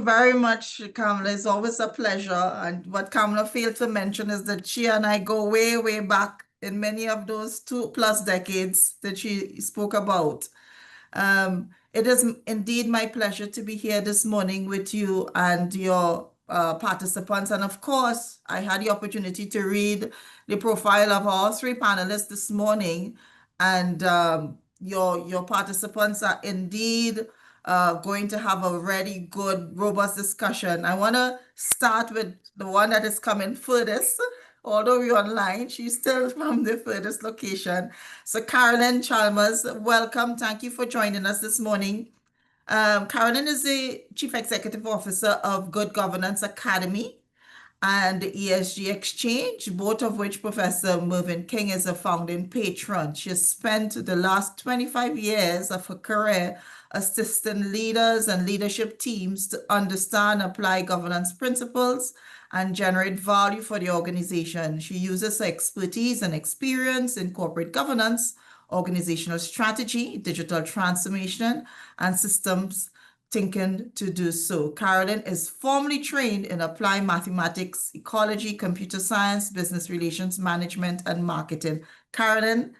very much, Kamala. It's always a pleasure. And what Kamala failed to mention is that she and I go way, way back in many of those 2+ decades that she spoke about. It is indeed my pleasure to be here this morning with you and your participants. And of course, I had the opportunity to read the profile of all 3 panelists this morning. And your participants are indeed going to have a really good, robust discussion. I want to start with the one that is coming furthest. Although we're online, she's still from the furthest location. So Carolyn Chalmers, welcome. Thank you for joining us this morning. Carolyn is the Chief Executive Officer of Good Governance Academy and the ESG Exchange, both of which Professor Mervyn King is a founding patron. She has spent the last 25 years of her career assisting leaders and leadership teams to understand, apply governance principles, and generate value for the organization. She uses her expertise and experience in corporate governance, organizational strategy, digital transformation, and systems thinking to do so. Carolyn is formally trained in applied mathematics, ecology, computer science, business relations, management, and marketing. Carolyn,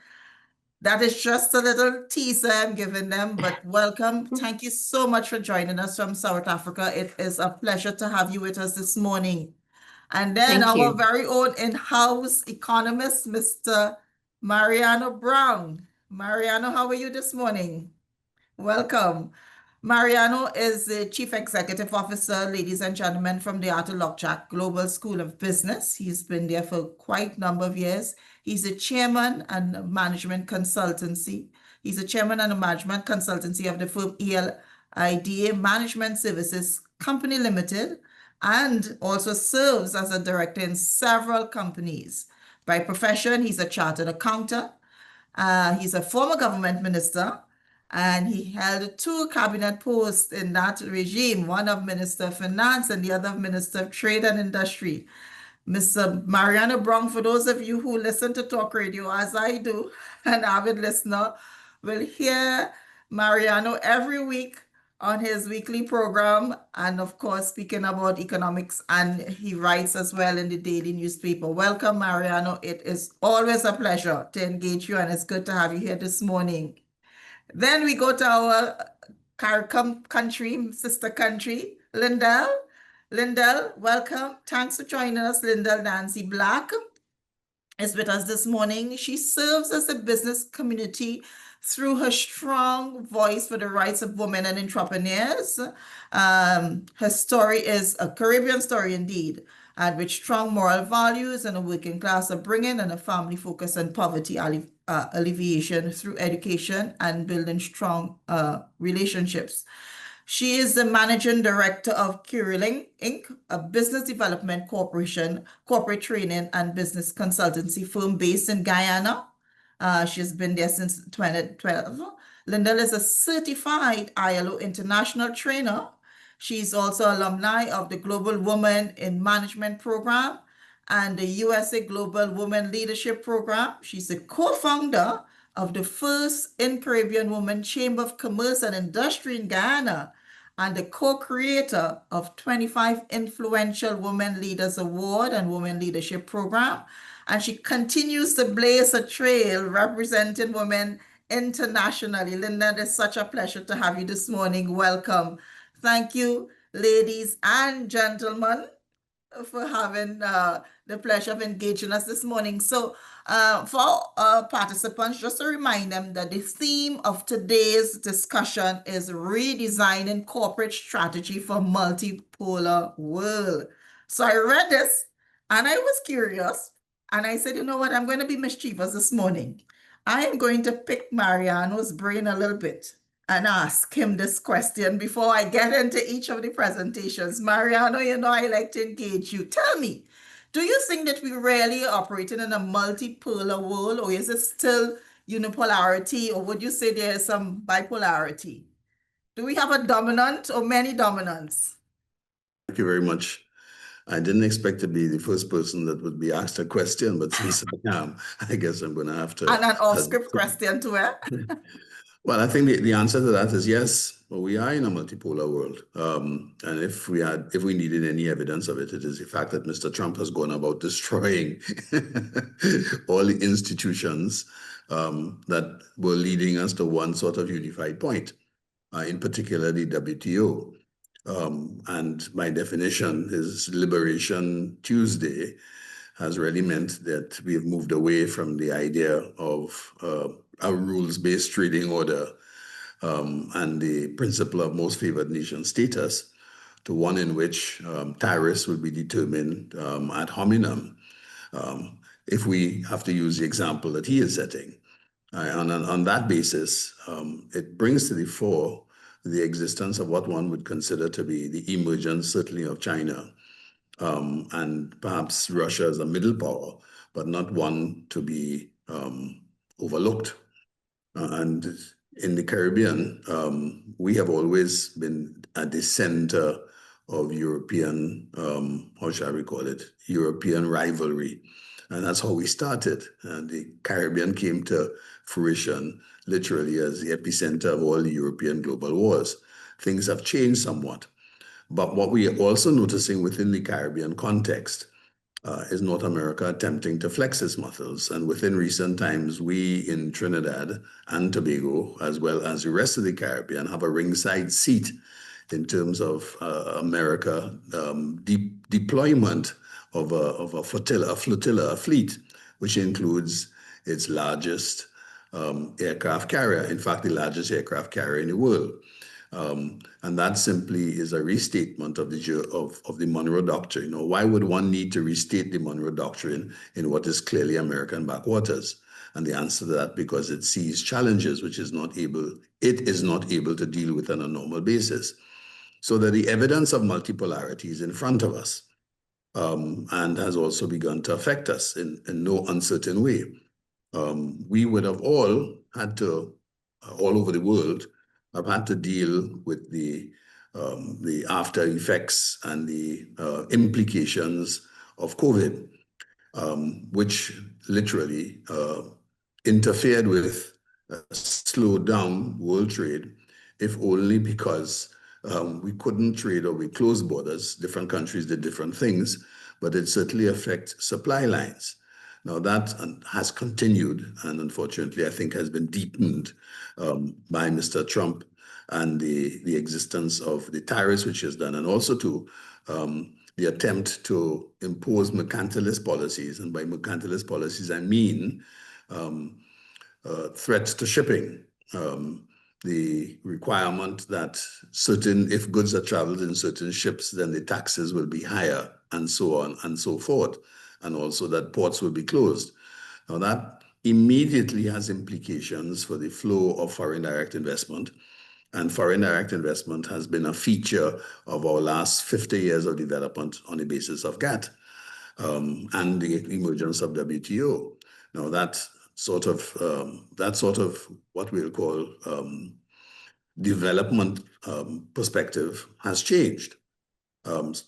that is just a little teaser I'm giving them, but welcome. Thank you so much for joining us from South Africa. It is a pleasure to have you with us this morning. And then our very own in-house economist, Mr. Mariano Browne. Mariano, how are you this morning? Welcome. Mariano is the Chief Executive Officer, ladies and gentlemen, from the Arthur Lockjack Global School of Business. He's been there for quite a number of years. He's the chairman and management consultancy. He's the chairman and management consultancy of the firm ELIDA Management Services Company Limited, and also serves as a director in several companies. By profession, he's a chartered accountant. He's a former government minister, and he held 2 cabinet posts in that regime, one of Minister of Finance and the other of Minister of Trade and Industry. Mr. Mariano Browne, for those of you who listen to talk radio, as I do, an avid listener, will hear Mariano every week on his weekly program, and of course, speaking about economics, and he writes as well in the daily newspaper. Welcome, Mariano. It is always a pleasure to engage you, and it's good to have you here this morning. Then we go to our country, sister country, Lyndell. Lyndell, welcome. Thanks for joining us. Lyndell Danzie-Black is with us this morning. She serves as a business community through her strong voice for the rights of women and entrepreneurs. Her story is a Caribbean story indeed, and with strong moral values and a working class upbringing and a family focus on poverty alleviation through education and building strong relationships. She is the managing director of Cerulean, Inc., a business development corporation, corporate training and business consultancy firm based in Guyana. She's been there since 2012. Lyndell is a certified ILO international trainer. She's also alumni of the Global Women in Management Program and the USA Global Women Leadership Program. She's the co-founder of the first in-Caribbean Women Chamber of Commerce and Industry in Guyana, and the co-creator of 25 Influential Women Leaders Award and Women Leadership Program. And she continues to blaze a trail representing women internationally. Linda, it's such a pleasure to have you this morning. Welcome. Thank you, ladies and gentlemen, for having the pleasure of engaging us this morning. So for participants, just to remind them that the theme of today's discussion is redesigning corporate strategy for multipolar world. So I read this and I was curious, and I said, you know what, I'm going to be mischievous this morning. I am going to pick Mariano's brain a little bit and ask him this question before I get into each of the presentations. Mariano, you know I like to engage you. Tell me, do you think that we're really operating in a multipolar world, or is it still unipolarity, or would you say there is some bipolarity? Do we have a dominant or many dominants? Thank you very much. I didn't expect to be the first person that would be asked a question, but since I am, I guess I'm going to have to. And an off-script question to her. Well, I think the answer to that is yes. Well, we are in a multipolar world, and if we needed any evidence of it, it is the fact that Mr. Trump has gone about destroying all the institutions that were leading us to one sort of unified point, in particular the WTO. And by definition, his Liberation Tuesday has really meant that we have moved away from the idea of a rules-based trading order and the principle of most favored nation status to one in which tariffs will be determined ad hominem if we have to use the example that he is setting. On that basis, it brings to the fore the existence of what one would consider to be the emergence, certainly, of China, and perhaps Russia as a middle power, but not one to be overlooked. And in the Caribbean, we have always been at the center of European, how shall we call it, European rivalry. And that's how we started. And the Caribbean came to fruition literally as the epicenter of all the European global wars. Things have changed somewhat. But what we are also noticing within the Caribbean context is North America attempting to flex its muscles. And within recent times, we in Trinidad and Tobago, as well as the rest of the Caribbean, have a ringside seat in terms of America deployment of a flotilla, a fleet, which includes its largest aircraft carrier, in fact, the largest aircraft carrier in the world. And that simply is a restatement of the Monroe Doctrine. You know, why would one need to restate the Monroe Doctrine in what is clearly American backwaters? And the answer to that, because it sees challenges which it is not able to deal with on a normal basis. So that the evidence of multipolarity is in front of us and has also begun to affect us in no uncertain way. We would have all had to, all over the world, have had to deal with the after effects and the implications of COVID, which literally interfered with, slowed down world trade, if only because we couldn't trade or we closed borders. Different countries did different things, but it certainly affects supply lines. Now that has continued and unfortunately I think has been deepened by Mr. Trump and the existence of the tariffs which he has done, and also to the attempt to impose mercantilist policies. And by mercantilist policies, I mean threats to shipping, the requirement that if goods are traveled in certain ships, then the taxes will be higher, and so on and so forth, and also that ports will be closed. Now that immediately has implications for the flow of foreign direct investment, and foreign direct investment has been a feature of our last 50 years of development on the basis of GATT and the emergence of WTO. Now that sort of what we'll call development perspective has changed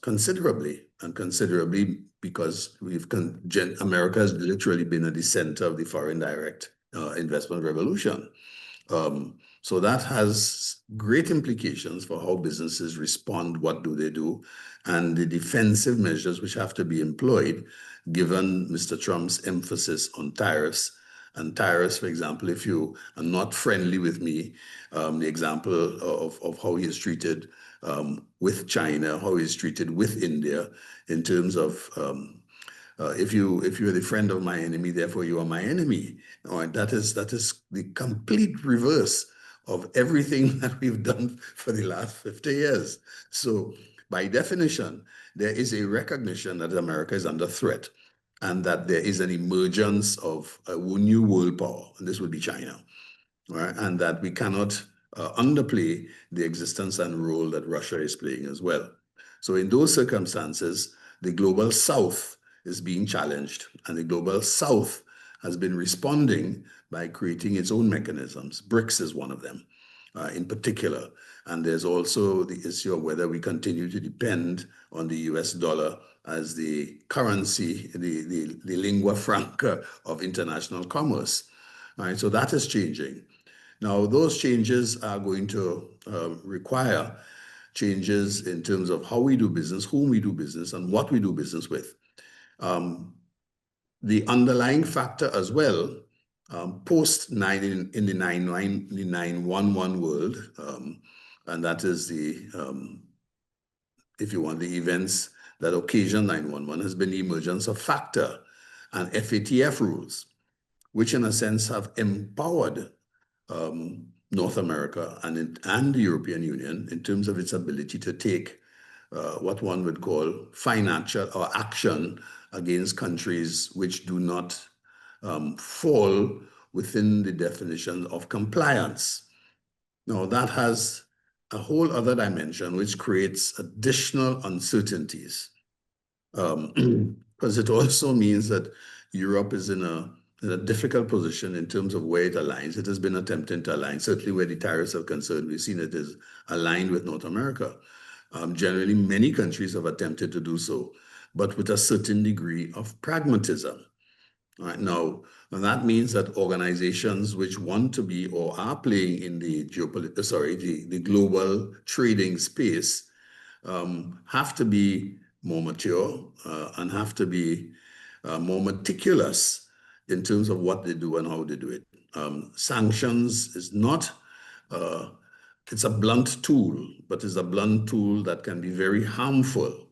considerably, and considerably because America has literally been at the center of the foreign direct investment revolution. So that has great implications for how businesses respond, what do they do, and the defensive measures which have to be employed given Mr. Trump's emphasis on tariffs. And tariffs, for example, if you are not friendly with me, the example of how he is treated with China, how he is treated with India, in terms of if you're the friend of my enemy, therefore you are my enemy. Right? That is the complete reverse of everything that we've done for the last 50 years. So by definition, there is a recognition that America is under threat, and that there is an emergence of a new world power, and this would be China, right? And that we cannot underplay the existence and role that Russia is playing as well. So in those circumstances, the global South is being challenged, and the global South has been responding by creating its own mechanisms. BRICS is one of them in particular. And there's also the issue of whether we continue to depend on the US dollar as the currency, the lingua franca of international commerce. All right, so that is changing. Now, those changes are going to require changes in terms of how we do business, whom we do business, and what we do business with. The underlying factor as well, post in the 911 world, and that is the, if you want, the events that occasion 911, has been the emergence of FACTA and FATF rules, which in a sense have empowered North America and the European Union in terms of its ability to take what one would call financial or action against countries which do not fall within the definition of compliance. Now, that has a whole other dimension which creates additional uncertainties, because it also means that Europe is in a difficult position in terms of where it aligns. It has been attempting to align. Certainly where the tariffs are concerned, we've seen it is aligned with North America. Generally, many countries have attempted to do so, but with a certain degree of pragmatism. Right now, and that means that organizations which want to be or are playing in the the global trading space have to be more mature and have to be more meticulous in terms of what they do and how they do it. Sanctions is not, it's a blunt tool, but it's a blunt tool that can be very harmful,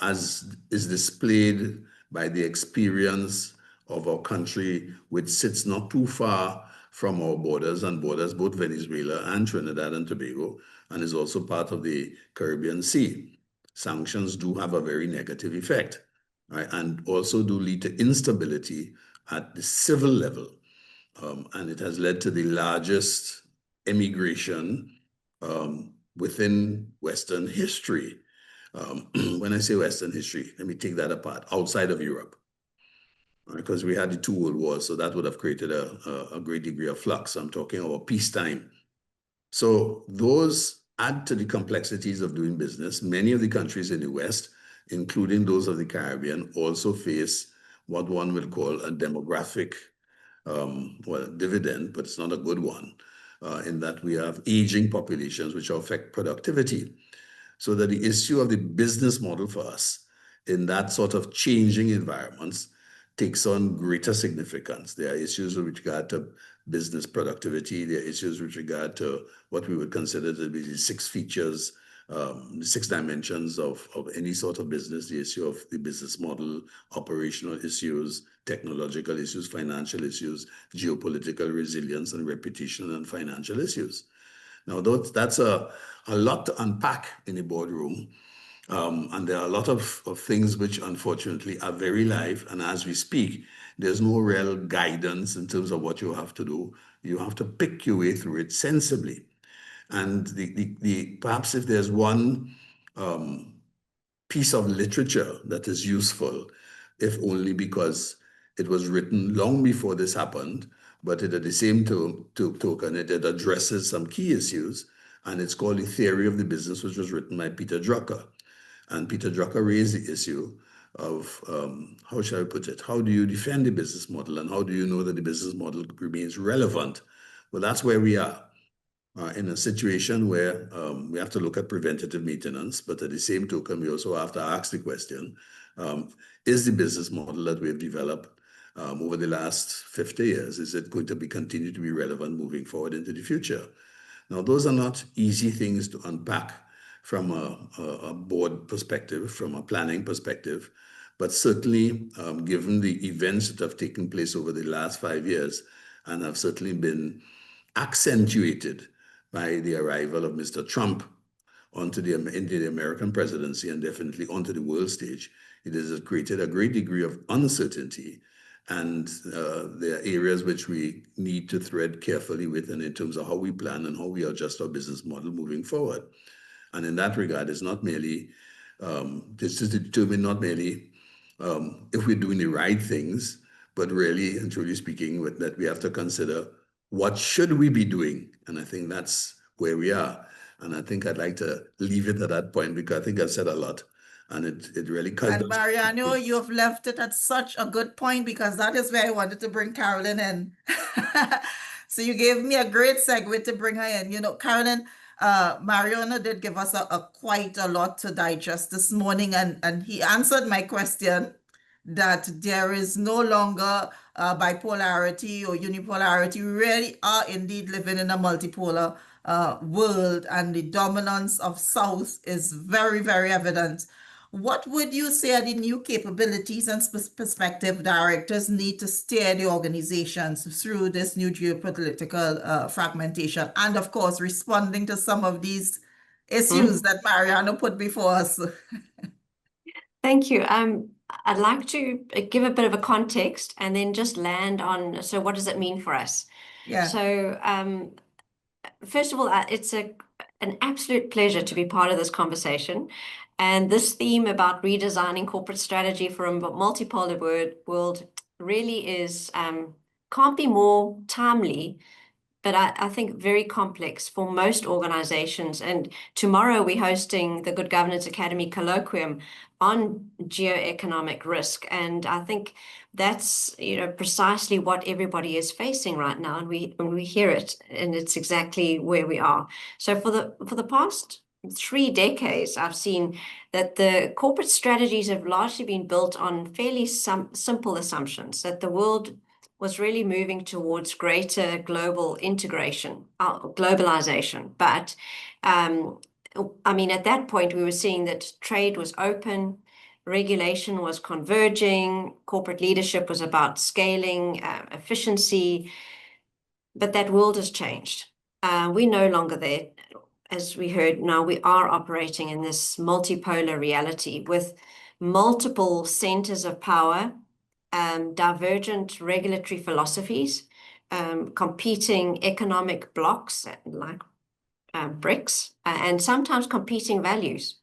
as is displayed by the experience of our country, which sits not too far from our borders and borders both Venezuela and Trinidad and Tobago, and is also part of the Caribbean Sea. Sanctions do have a very negative effect, right? And also do lead to instability at the civil level. And it has led to the largest emigration within Western history. When I say Western history, let me take that apart, outside of Europe. Because we had the 2 world wars, so that would have created a great degree of flux. I'm talking about peacetime. So those add to the complexities of doing business. Many of the countries in the West, including those of the Caribbean, also face what one would call a demographic dividend, but it's not a good one, in that we have aging populations which affect productivity. So that the issue of the business model for us in that sort of changing environments takes on greater significance. There are issues with regard to business productivity. There are issues with regard to what we would consider to be the 6 features, the 6 dimensions of any sort of business, the issue of the business model, operational issues, technological issues, financial issues, geopolitical resilience and reputation and financial issues. Now, that's a lot to unpack in the boardroom. And there are a lot of things which unfortunately are very live. And as we speak, there's no real guidance in terms of what you have to do. You have to pick your way through it sensibly. And perhaps if there's one piece of literature that is useful, if only because it was written long before this happened, but it, at the same token, it addresses some key issues, and it's called The Theory of the Business, which was written by Peter Drucker. And Peter Drucker raised the issue of, how shall I put it, how do you defend the business model, and how do you know that the business model remains relevant? Well, that's where we are, in a situation where we have to look at preventative maintenance, but at the same token, we also have to ask the question, is the business model that we've developed over the last 50 years, is it going to continue to be relevant moving forward into the future? Now, those are not easy things to unpack from a board perspective, from a planning perspective, but certainly given the events that have taken place over the last 5 years and have certainly been accentuated by the arrival of Mr. Trump into the American presidency and definitely onto the world stage, it has created a great degree of uncertainty. And there are areas which we need to thread carefully within in terms of how we plan and how we adjust our business model moving forward. And in that regard, it's not merely, this is to determine not merely if we're doing the right things, but really and truly speaking, that we have to consider what should we be doing. And I think that's where we are. And I think I'd like to leave it at that point, because I think I've said a lot. And it really cuts. And Mariano, you've left it at such a good point, because that is where I wanted to bring Carolyn in. So you gave me a great segue to bring her in. Carolyn, Mariano did give us quite a lot to digest this morning, and he answered my question that there is no longer bipolarity or unipolarity. We really are indeed living in a multipolar world, and the dominance of South is very, very evident. What would you say are the new capabilities and perspective directors need to steer the organizations through this new geopolitical fragmentation, and of course, responding to some of these issues that Mariano put before us? Thank you. I'd like to give a bit of a context and then just land on, so what does it mean for us? Yeah. So first of all, it's an absolute pleasure to be part of this conversation. And this theme about redesigning corporate strategy for a multipolar world really is, can't be more timely, but I think very complex for most organizations. And tomorrow we're hosting the Good Governance Academy colloquium on geoeconomic risk. And I think that's precisely what everybody is facing right now. And we hear it, and it's exactly where we are. So for the past 3 decades, I've seen that the corporate strategies have largely been built on fairly simple assumptions that the world was really moving towards greater global integration, globalization. But I mean, at that point, we were seeing that trade was open, regulation was converging, corporate leadership was about scaling, efficiency, but that world has changed. We're no longer there. As we heard, now we are operating in this multipolar reality with multiple centers of power, divergent regulatory philosophies, competing economic blocks like BRICS, and sometimes competing values.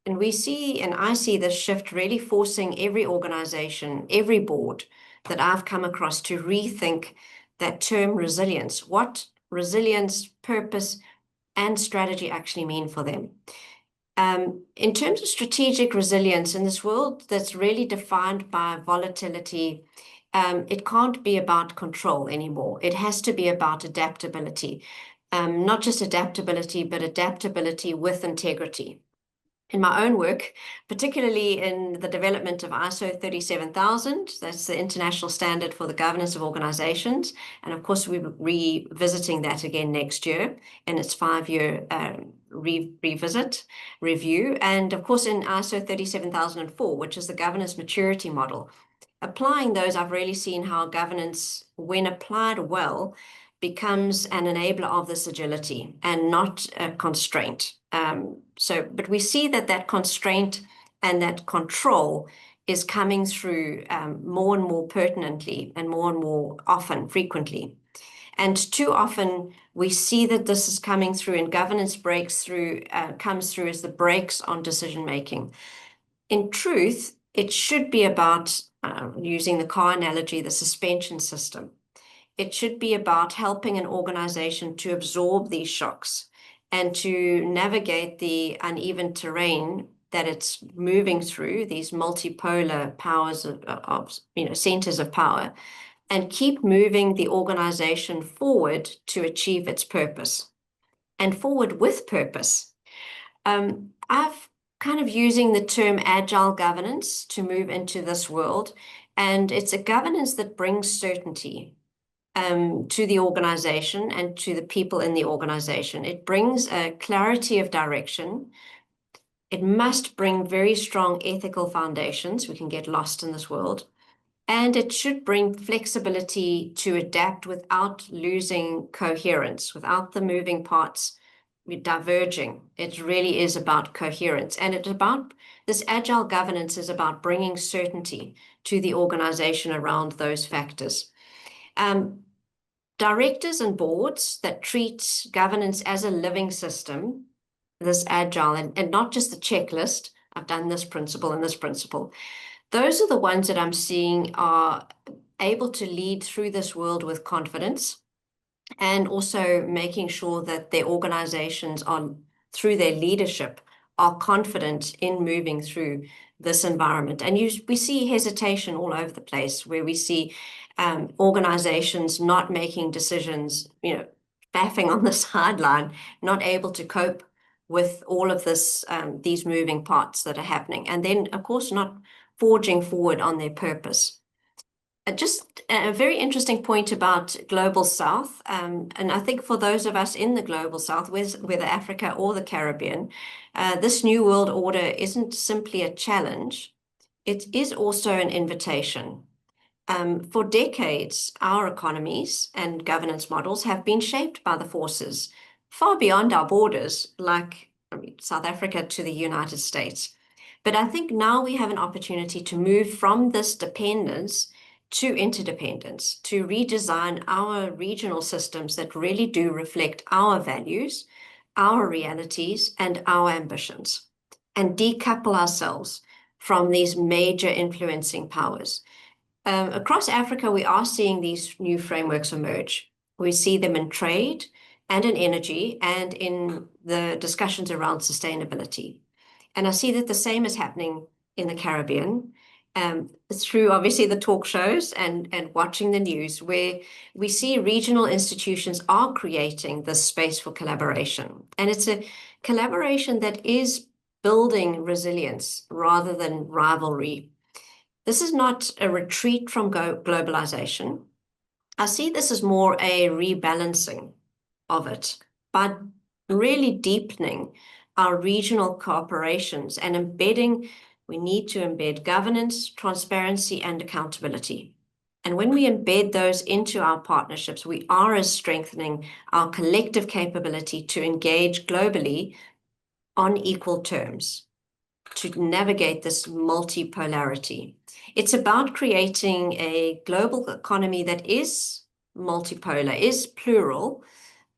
And we see, and I see this shift really forcing every organization, every board that I've come across to rethink that term resilience, what resilience, purpose, and strategy actually mean for them. In terms of strategic resilience in this world that's really defined by volatility, it can't be about control anymore. It has to be about adaptability, not just adaptability, but adaptability with integrity. In my own work, particularly in the development of ISO 37000, that's the international standard for the governance of organizations. And of course, we're revisiting that again next year in its 5-year review. And of course, in ISO 37004, which is the governance maturity model, applying those, I've really seen how governance, when applied well, becomes an enabler of this agility and not a constraint. But we see that constraint and that control is coming through more and more pertinently and more often, frequently. And too often we see that this is coming through, and governance comes through as the brakes on decision-making. In truth, it should be about, using the car analogy, the suspension system. It should be about helping an organization to absorb these shocks and to navigate the uneven terrain that it's moving through, these multipolar powers of centers of power, and keep moving the organization forward to achieve its purpose, and forward with purpose. I've kind of using the term agile governance to move into this world, and it's a governance that brings certainty to the organization and to the people in the organization. It brings a clarity of direction. It must bring very strong ethical foundations. We can get lost in this world. And it should bring flexibility to adapt without losing coherence, without the moving parts diverging. It really is about coherence. And it's about this agile governance is about bringing certainty to the organization around those factors. Directors and boards that treat governance as a living system, this agile, and not just the checklist, I've done this principle and this principle. Those are the ones that I'm seeing are able to lead through this world with confidence, and also making sure that their organizations are, through their leadership, are confident in moving through this environment. And we see hesitation all over the place, where we see organizations not making decisions, faffing on the sideline, not able to cope with all of this, these moving parts that are happening. And then, of course, not forging forward on their purpose. Just a very interesting point about Global South, and I think for those of us in the Global South, whether Africa or the Caribbean, this new world order isn't simply a challenge, it is also an invitation. For decades, our economies and governance models have been shaped by the forces far beyond our borders, like South Africa to the United States. But I think now we have an opportunity to move from this dependence to interdependence, to redesign our regional systems that really do reflect our values, our realities, and our ambitions, and decouple ourselves from these major influencing powers. Across Africa, we are seeing these new frameworks emerge. We see them in trade and in energy and in the discussions around sustainability. And I see that the same is happening in the Caribbean, through obviously the talk shows and watching the news, where we see regional institutions are creating this space for collaboration. And it's a collaboration that is building resilience rather than rivalry. This is not a retreat from globalization. I see this as more a rebalancing of it, but really deepening our regional cooperations and we need to embed governance, transparency, and accountability. And when we embed those into our partnerships, we are strengthening our collective capability to engage globally on equal terms, to navigate this multipolarity. It's about creating a global economy that is multipolar, is plural,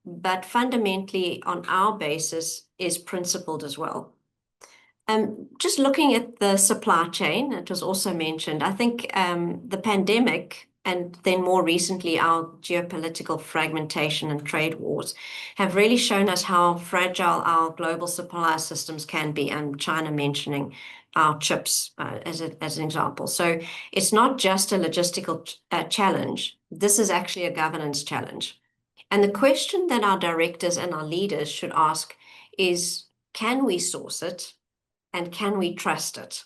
but fundamentally on our basis is principled as well. Just looking at the supply chain, it was also mentioned, I think the pandemic and then more recently our geopolitical fragmentation and trade wars have really shown us how fragile our global supply systems can be, and China mentioning our chips as an example. So it's not just a logistical challenge, this is actually a governance challenge. And the question that our directors and our leaders should ask is, can we source it? And can we trust it?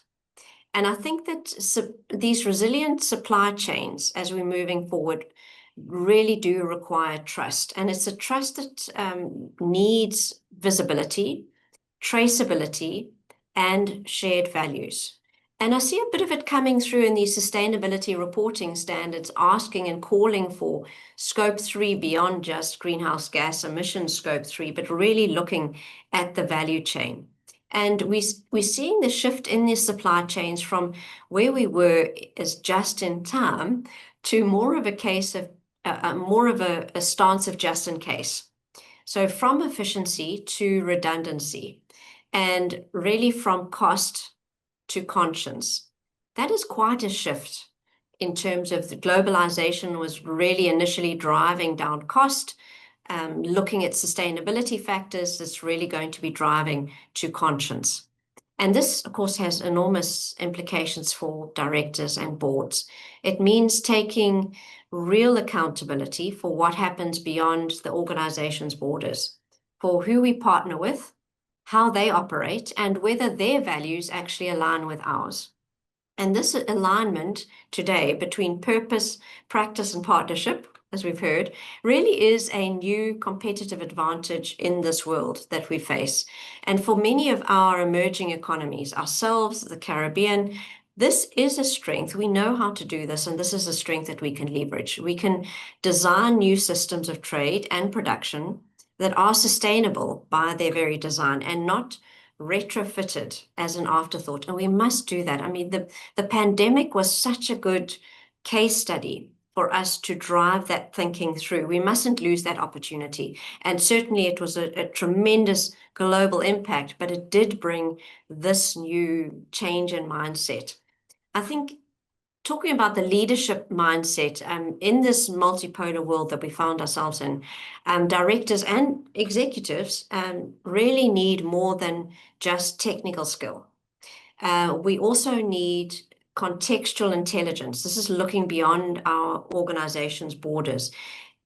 And I think that these resilient supply chains, as we're moving forward, really do require trust. And it's a trust that needs visibility, traceability, and shared values. And I see a bit of it coming through in these sustainability reporting standards, asking and calling for scope 3 beyond just greenhouse gas emissions scope 3, but really looking at the value chain. And we're seeing the shift in these supply chains from where we were as just in time to more of a case of more of a stance of just in case. So from efficiency to redundancy, and really from cost to conscience. That is quite a shift in terms of the globalization was really initially driving down cost. Looking at sustainability factors, that's really going to be driving to conscience. And this, of course, has enormous implications for directors and boards. It means taking real accountability for what happens beyond the organization's borders, for who we partner with, how they operate, and whether their values actually align with ours. And this alignment today between purpose, practice, and partnership, as we've heard, really is a new competitive advantage in this world that we face. And for many of our emerging economies, ourselves, the Caribbean, this is a strength. We know how to do this, and this is a strength that we can leverage. We can design new systems of trade and production that are sustainable by their very design and not retrofitted as an afterthought. And we must do that. I mean, the pandemic was such a good case study for us to drive that thinking through. We mustn't lose that opportunity. And certainly it was a tremendous global impact, but it did bring this new change in mindset. I think talking about the leadership mindset, in this multipolar world that we found ourselves in, directors and executives really need more than just technical skill. We also need contextual intelligence. This is looking beyond our organization's borders.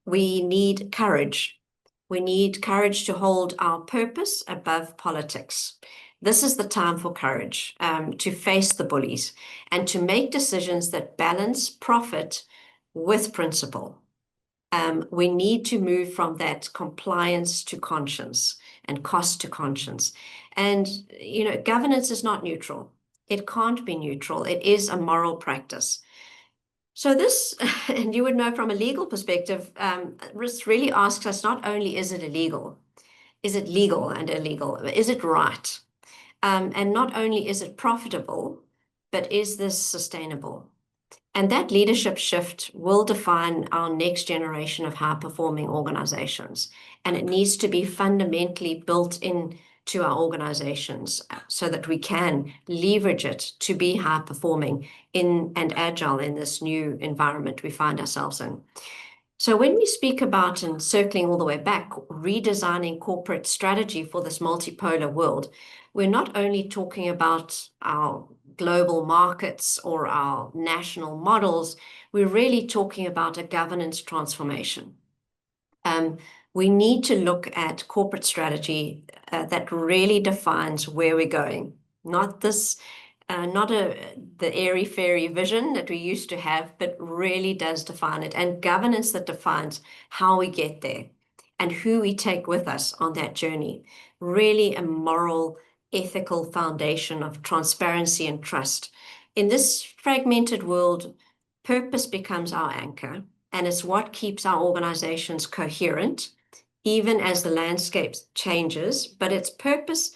We need courage. We need courage to hold our purpose above politics. This is the time for courage, to face the bullies and to make decisions that balance profit with principle. We need to move from that compliance to conscience and cost to conscience. And, governance is not neutral. It can't be neutral. It is a moral practice. So this, and you would know from a legal perspective, this really asks us not only is it illegal, is it legal and illegal? Is it right? And not only is it profitable, but is this sustainable? And that leadership shift will define our next generation of high-performing organizations. And it needs to be fundamentally built into our organizations so that we can leverage it to be high-performing and agile in this new environment we find ourselves in. So when we speak about, and circling all the way back, redesigning corporate strategy for this multipolar world, we're not only talking about our global markets or our national models, we're really talking about a governance transformation. We need to look at corporate strategy that really defines where we're going, not this the airy-fairy vision that we used to have, but really does define it, and governance that defines how we get there and who we take with us on that journey. Really a moral, ethical foundation of transparency and trust. In this fragmented world, purpose becomes our anchor, and it's what keeps our organizations coherent, even as the landscape changes, but it's purpose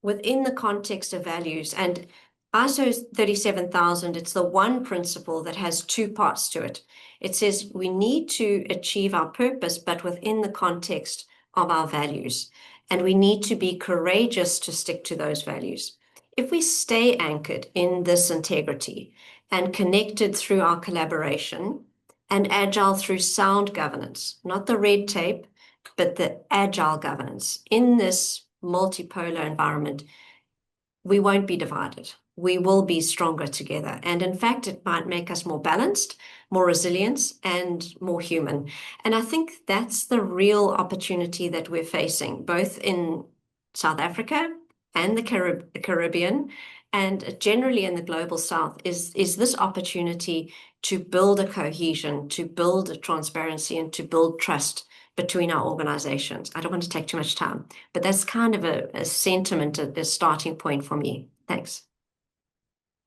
within the context of values. And ISO 37000, it's the one principle that has two parts to it. It says we need to achieve our purpose, but within the context of our values. And we need to be courageous to stick to those values. If we stay anchored in this integrity and connected through our collaboration and agile through sound governance, not the red tape, but the agile governance in this multipolar environment, we won't be divided. We will be stronger together. And in fact, it might make us more balanced, more resilient, and more human. And I think that's the real opportunity that we're facing, both in South Africa and the Caribbean, and generally in the global South, is this opportunity to build a cohesion, to build a transparency, and to build trust between our organizations. I don't want to take too much time, but that's kind of a sentiment, a starting point for me. Thanks.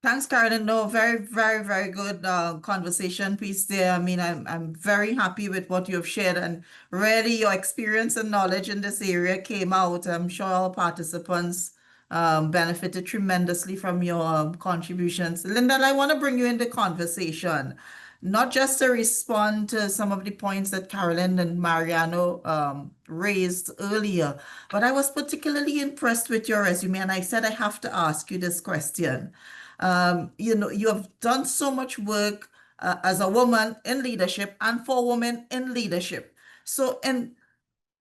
Thanks, Carolyn. No, very, very, very good conversation piece there. I mean, I'm very happy with what you've shared, and really your experience and knowledge in this area came out. I'm sure all participants benefited tremendously from your contributions. Lyndell, I want to bring you into conversation, not just to respond to some of the points that Carolyn and Mariano raised earlier, but I was particularly impressed with your resume, and I said I have to ask you this question. You have done so much work as a woman in leadership and for women in leadership. So in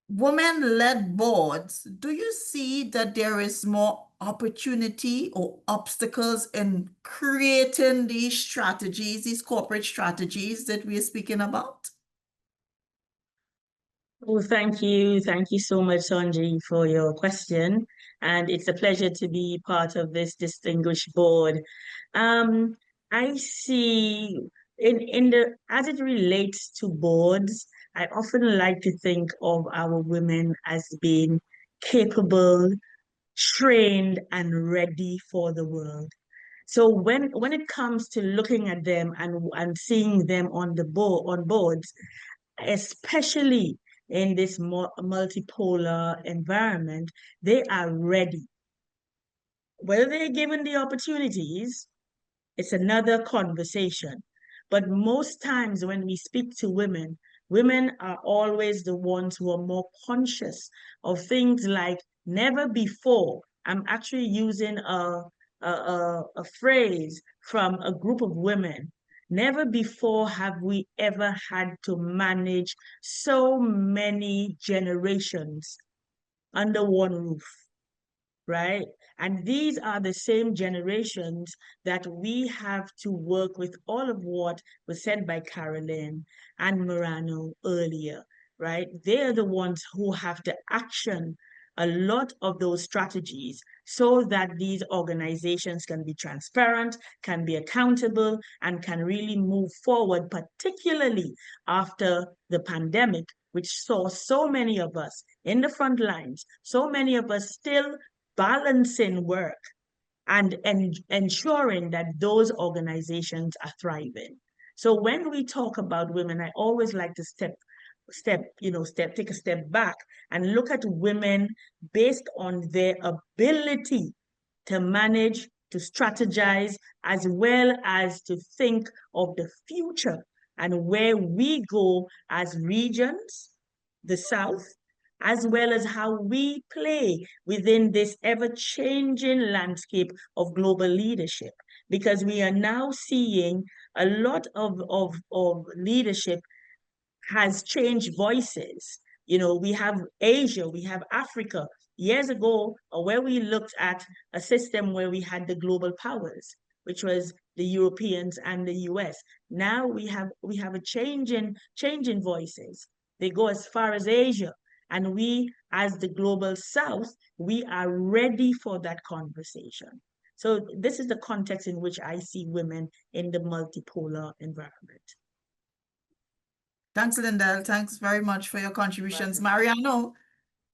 women-led boards, do you see that there is more opportunity or obstacles in creating these strategies, these corporate strategies that we're speaking about? Well, thank you. Thank you so much, Sonji, for your question. And it's a pleasure to be part of this distinguished board. I see as it relates to boards, I often like to think of our women as being capable, trained, and ready for the world. So when it comes to looking at them and seeing them on boards, especially in this multipolar environment, they are ready. Whether they're given the opportunities, it's another conversation. But most times when we speak to women, women are always the ones who are more conscious of things like never before. I'm actually using a phrase from a group of women Never before have we ever had to manage so many generations under one roof, right? And these are the same generations that we have to work with. All of what was said by Carolyn and Mariano earlier, right? They're the ones who have to action a lot of those strategies so that these organizations can be transparent, can be accountable, and can really move forward, particularly after the pandemic, which saw so many of us in the front lines, so many of us still balancing work and ensuring that those organizations are thriving. So when we talk about women, I always like to take a step back and look at women based on their ability to manage, to strategize, as well as to think of the future and where we go as regions, the South, as well as how we play within this ever-changing landscape of global leadership. Because we are now seeing a lot of leadership has changed voices. We have Asia, we have Africa. Years ago, where we looked at a system where we had the global powers, which was the Europeans and the US. Now we have a changing voices. They go as far as Asia. And we, as the global South, we are ready for that conversation. So this is the context in which I see women in the multipolar environment. Thanks, Lyndell. Thanks very much for your contributions. Mariano,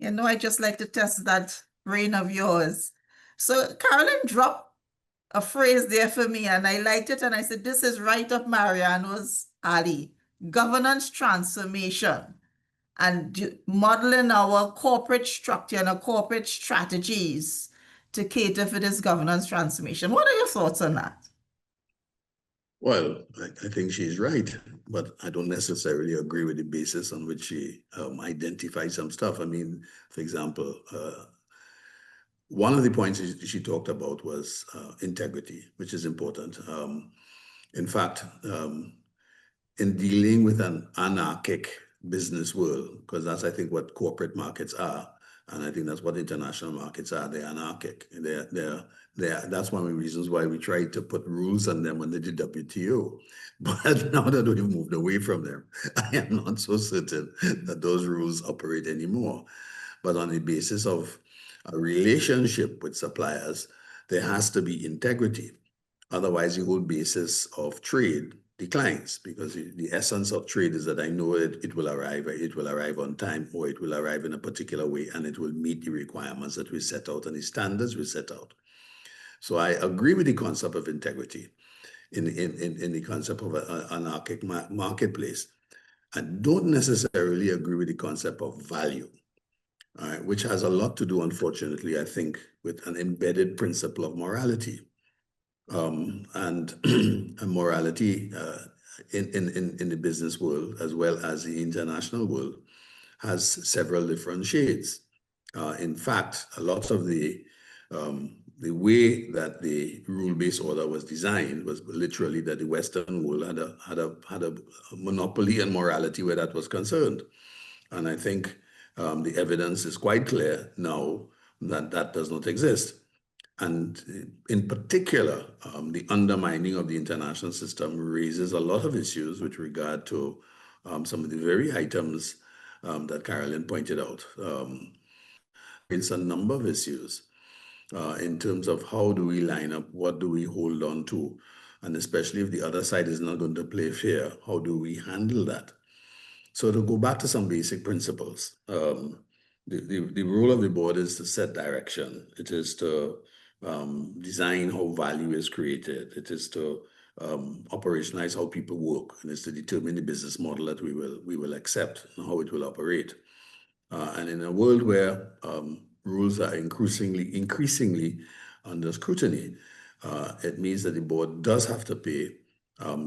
I just like to test that brain of yours. So Carolyn dropped a phrase there for me, and I liked it, and I said, this is right up Mariano's alley. Governance transformation and modeling our corporate structure and our corporate strategies to cater for this governance transformation. What are your thoughts on that? Well, I think she's right, but I don't necessarily agree with the basis on which she identifies some stuff. I mean, for example, one of the points she talked about was integrity, which is important. In fact, in dealing with an anarchic business world, because that's, I think, what corporate markets are, and I think that's what international markets are. They're anarchic. That's one of the reasons why we tried to put rules on them under the WTO. But now that we've moved away from them, I am not so certain that those rules operate anymore. But on the basis of a relationship with suppliers, there has to be integrity. Otherwise, the whole basis of trade declines, because the essence of trade is that I know it will arrive on time, or it will arrive in a particular way, and it will meet the requirements that we set out and the standards we set out. So I agree with the concept of integrity in the concept of an anarchic marketplace. I don't necessarily agree with the concept of value, which has a lot to do, unfortunately, I think, with an embedded principle of morality. And morality in the business world, as well as the international world, has several different shades. In fact, a lot of the way that the rule-based order was designed was literally that the Western world had a monopoly on morality where that was concerned. And I think the evidence is quite clear now that that does not exist. And in particular, the undermining of the international system raises a lot of issues with regard to some of the very items that Carolyn pointed out. It's a number of issues in terms of how do we line up, what do we hold on to, and especially if the other side is not going to play fair, how do we handle that? So to go back to some basic principles, the role of the board is to set direction. It is to design how value is created. It is to operationalize how people work, and it's to determine the business model that we will accept and how it will operate. And in a world where rules are increasingly under scrutiny, it means that the board does have to pay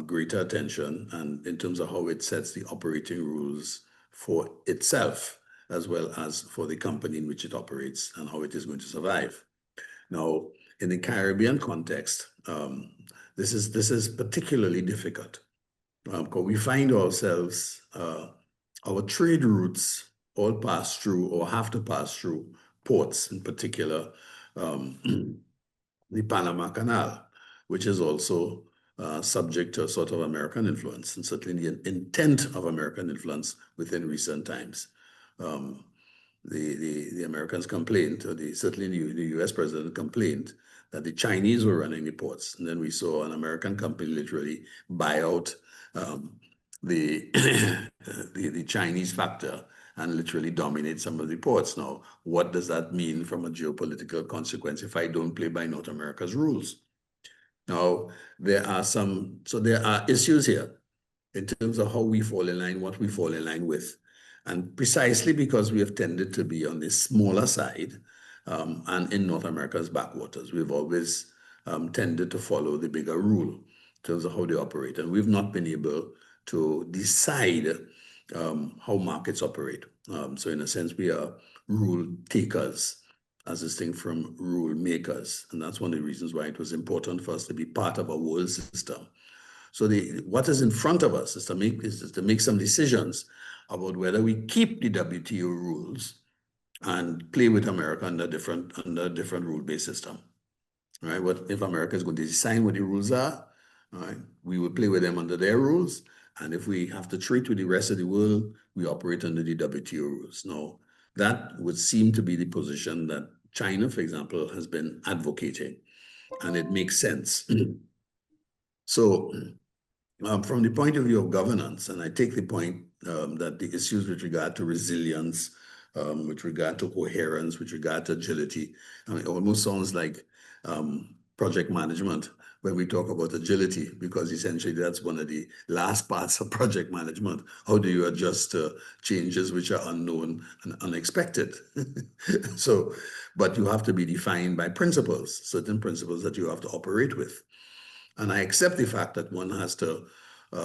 greater attention, and in terms of how it sets the operating rules for itself, as well as for the company in which it operates and how it is going to survive. Now, in the Caribbean context, this is particularly difficult because we find ourselves, our trade routes all pass through or have to pass through ports, in particular, the Panama Canal, which is also subject to a sort of American influence, and certainly the intent of American influence within recent times. The Americans complained, or certainly the US president complained, that the Chinese were running the ports. And then we saw an American company literally buy out the Chinese factor and literally dominate some of the ports. Now, what does that mean from a geopolitical consequence if I don't play by North America's rules? Now, there are issues here in terms of how we fall in line, what we fall in line with. And precisely because we have tended to be on the smaller side and in North America's backwaters, we've always tended to follow the bigger rule in terms of how they operate. And we've not been able to decide how markets operate. So in a sense, we are rule takers as distinct from rule makers. And that's one of the reasons why it was important for us to be part of a world system. So what is in front of us is to make some decisions about whether we keep the WTO rules and play with America under a different rule-based system. Right? What if America is going to decide what the rules are? Right? We will play with them under their rules. And if we have to treat with the rest of the world, we operate under the WTO rules. Now, that would seem to be the position that China, for example, has been advocating. And it makes sense. So from the point of view of governance, and I take the point that the issues with regard to resilience, with regard to coherence, with regard to agility, it almost sounds like project management when we talk about agility, because essentially that's one of the last parts of project management. How do you adjust to changes which are unknown and unexpected? So, but you have to be defined by principles, certain principles that you have to operate with. And I accept the fact that one has to,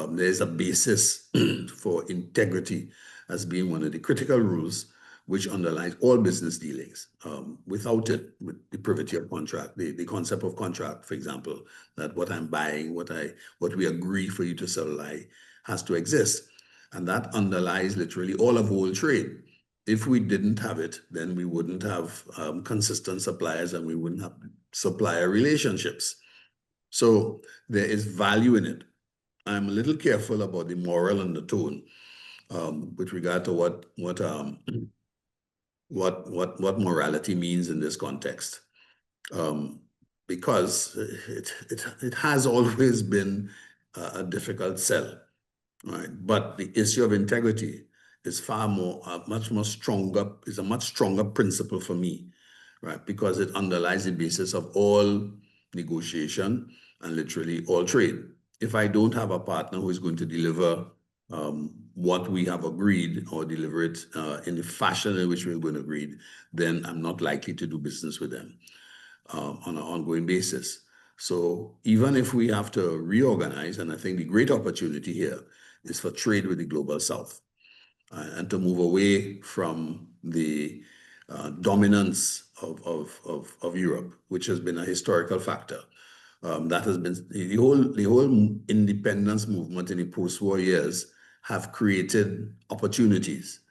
there's a basis for integrity as being one of the critical rules which underlies all business dealings. Without it, with the privity of contract, the concept of contract, for example, that what I'm buying, what we agree for you to supply has to exist. And that underlies literally all of world trade. If we didn't have it, then we wouldn't have consistent suppliers and we wouldn't have supplier relationships. So there is value in it. I'm a little careful about the moral undertone with regard to what morality means in this context, because it has always been a difficult sell, right? But the issue of integrity is much stronger principle for me, right? Because it underlies the basis of all negotiation and literally all trade. If I don't have a partner who is going to deliver what we have agreed or deliver it in the fashion in which we're going to agree, then I'm not likely to do business with them on an ongoing basis. So even if we have to reorganize, and I think the great opportunity here is for trade with the global South and to move away from the dominance of Europe, which has been a historical factor. That has been the whole independence movement in the post-war years have created opportunities.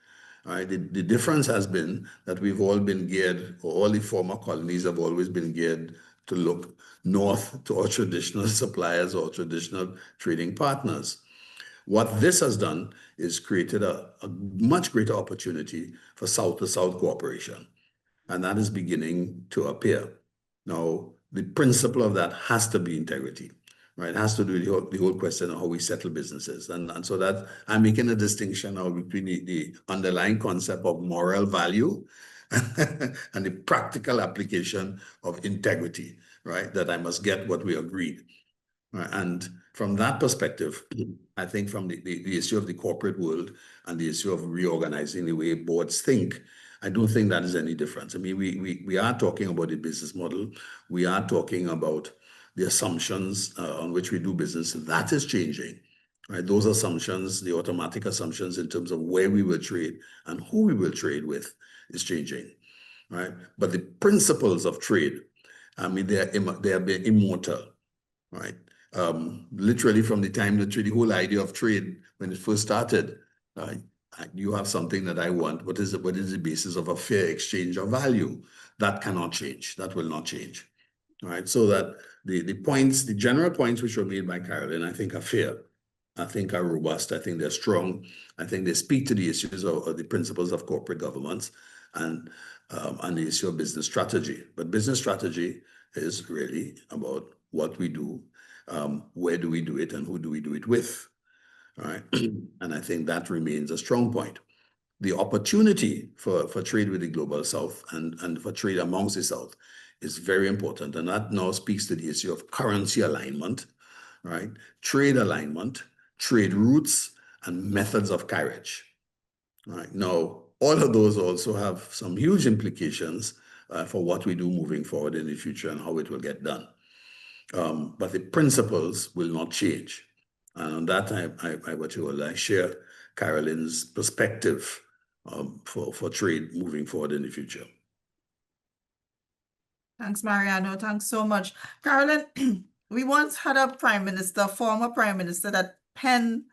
Right? The difference has been that we've all been geared, or all the former colonies have always been geared to look north to our traditional suppliers or traditional trading partners. What this has done is created a much greater opportunity for South-to-South cooperation, and that is beginning to appear. Now, the principle of that has to be integrity, right? It has to do with the whole question of how we settle businesses. And so that I'm making a distinction now between the underlying concept of moral value and the practical application of integrity, right? That I must get what we agreed. Right? And from that perspective, I think from the issue of the corporate world and the issue of reorganizing the way boards think, I don't think that is any different. I mean, we are talking about the business model. We are talking about the assumptions on which we do business. That is changing, right? Those assumptions, the automatic assumptions in terms of where we will trade and who we will trade with is changing, right? But the principles of trade, I mean, they have been immortal, right? Literally from the time the whole idea of trade, when it first started, you have something that I want. What is the basis of a fair exchange of value? That cannot change. That will not change. All right. So that the general points which were made by Carolyn, I think are fair. I think are robust. I think they're strong. I think they speak to the issues of the principles of corporate governance and the issue of business strategy. But business strategy is really about what we do, where do we do it, and who do we do it with. All right. And I think that remains a strong point. The opportunity for trade with the global South and for trade amongst the South is very important. And that now speaks to the issue of currency alignment, right? Trade alignment, trade routes, and methods of carriage. All right. Now, all of those also have some huge implications for what we do moving forward in the future and how it will get done. But the principles will not change. And on that, I share Carolyn's perspective for trade moving forward in the future. Thanks, Mariano. Thanks so much. Carolyn, we once had a former prime minister, that penned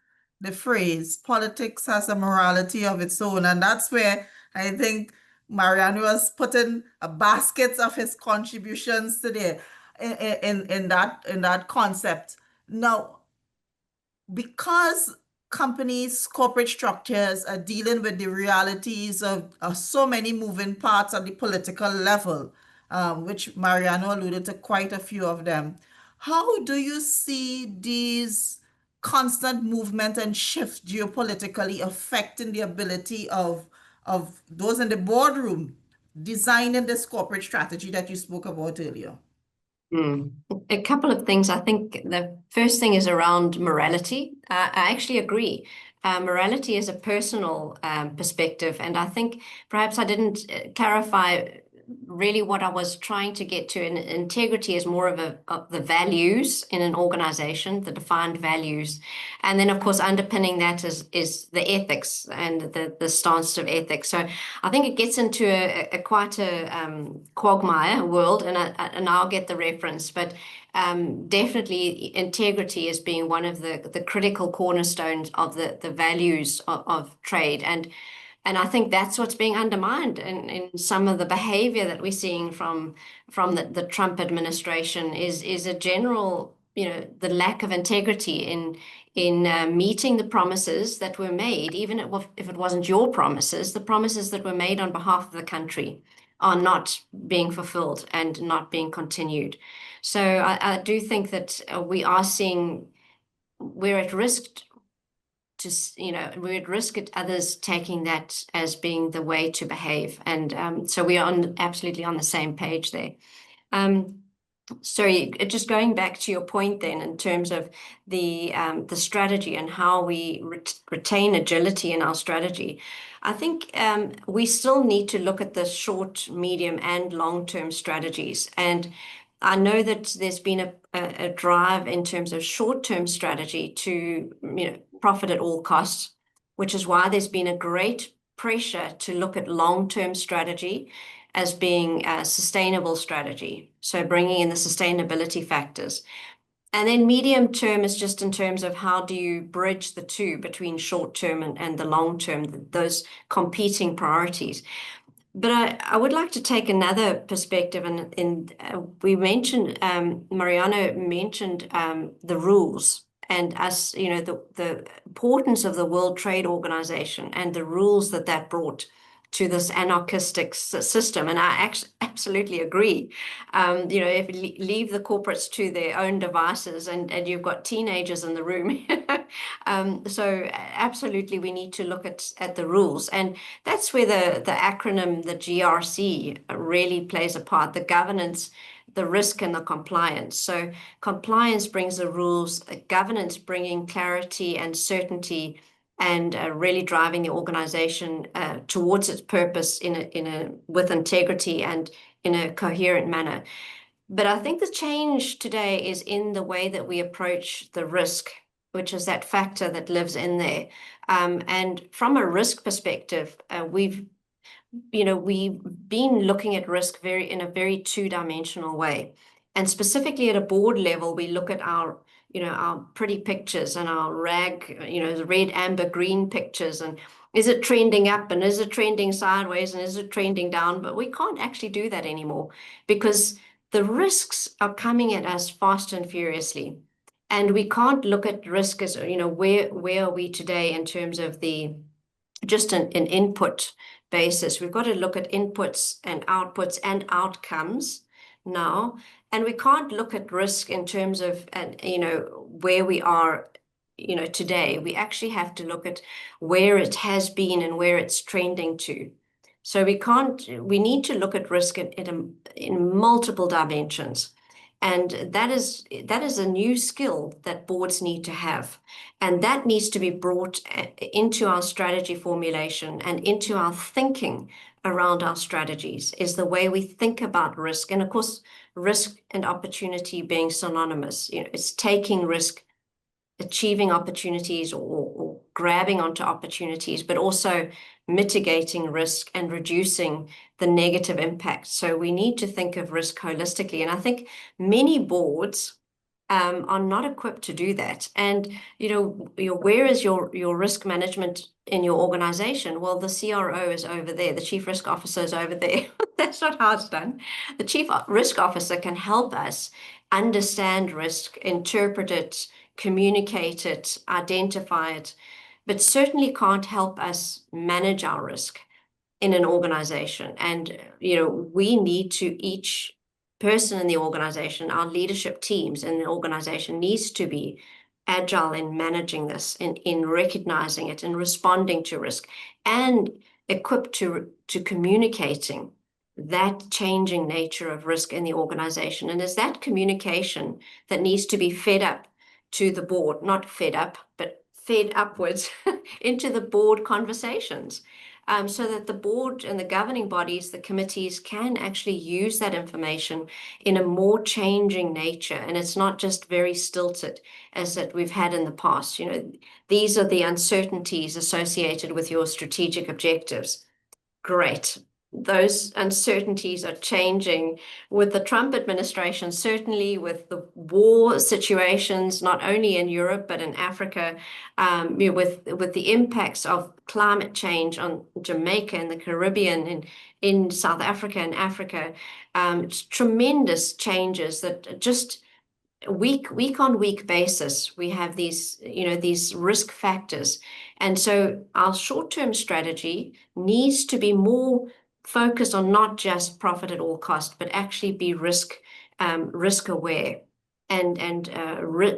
the phrase, politics has a morality of its own. And that's where I think Mariano was putting a basket of his contributions today in that concept. Now, because companies, corporate structures are dealing with the realities of so many moving parts at the political level, which Mariano alluded to quite a few of them. How do you see these constant movement and shift geopolitically affecting the ability of those in the boardroom designing this corporate strategy that you spoke about earlier? A couple of things. I think the first thing is around morality. I actually agree. Morality is a personal perspective, and I think perhaps I didn't clarify really what I was trying to get to. And integrity is more of the values in an organization, the defined values, and then of course underpinning that is the ethics and the stance of ethics. So I think it gets into quite a quagmire world, and I'll get the reference, but definitely integrity as being one of the critical cornerstones of the values of trade. And I think that's what's being undermined in some of the behavior that we're seeing from the Trump administration is a general, the lack of integrity in meeting the promises that were made, even if it wasn't your promises, the promises that were made on behalf of the country are not being fulfilled and not being continued. So I do think that we're at risk we're at risk at others taking that as being the way to behave. And so we are absolutely on the same page there. So just going back to your point then, in terms of the strategy and how we retain agility in our strategy, I think we still need to look at the short, medium, and long-term strategies. And I know that there's been a drive in terms of short-term strategy to profit at all costs, which is why there's been a great pressure to look at long-term strategy as being a sustainable strategy. So bringing in the sustainability factors. And then medium term is just in terms of how do you bridge the two between short term and the long term, those competing priorities. But I would like to take another perspective, and we mentioned, Mariano mentioned the rules and us, the importance of the World Trade Organization and the rules that brought to this anarchistic system. And I absolutely agree. If you leave the corporates to their own devices and you've got teenagers in the room. So absolutely, we need to look at the rules. And that's where the acronym, the GRC, really plays a part, the governance, the risk, and the compliance. So compliance brings the rules, governance bringing clarity and certainty, and really driving the organization towards its purpose with integrity and in a coherent manner. But I think the change today is in the way that we approach the risk, which is that factor that lives in there. And from a risk perspective, we've been looking at risk in a very two-dimensional way. And specifically at a board level, we look at our our pretty pictures and our the red, amber, green pictures, and is it trending up and is it trending sideways and is it trending down? But we can't actually do that anymore because the risks are coming at us fast and furiously. And we can't look at risk as, where are we today in terms of just an input basis. We've got to look at inputs and outputs and outcomes now. And we can't look at risk in terms of, where we are, today. We actually have to look at where it has been and where it's trending to. So we need to look at risk in multiple dimensions. And that is a new skill that boards need to have. And that needs to be brought into our strategy formulation and into our thinking around our strategies, is the way we think about risk. And of course, risk and opportunity being synonymous. It's taking risk, achieving opportunities or grabbing onto opportunities, but also mitigating risk and reducing the negative impact. So we need to think of risk holistically. And I think many boards are not equipped to do that. And, where is your risk management in your organization? Well, the CRO is over there. The chief risk officer is over there. That's not how it's done. The chief risk officer can help us understand risk, interpret it, communicate it, identify it, but certainly can't help us manage our risk in an organization. And, we need to, each person in the organization, our leadership teams in the organization needs to be agile in managing this, in recognizing it, and responding to risk, and equipped to communicating that changing nature of risk in the organization. And it's that communication that needs to be fed up to the board, not fed up, but fed upwards into the board conversations, so that the board and the governing bodies, the committees, can actually use that information in a more changing nature. And it's not just very stilted as that we've had in the past. These are the uncertainties associated with your strategic objectives. Great. Those uncertainties are changing with the Trump administration, certainly with the war situations, not only in Europe, but in Africa, with the impacts of climate change on Jamaica and the Caribbean and in South Africa and Africa. Tremendous changes that just week on week basis, we have these risk factors. And so our short-term strategy needs to be more focused on not just profit at all cost, but actually be risk aware and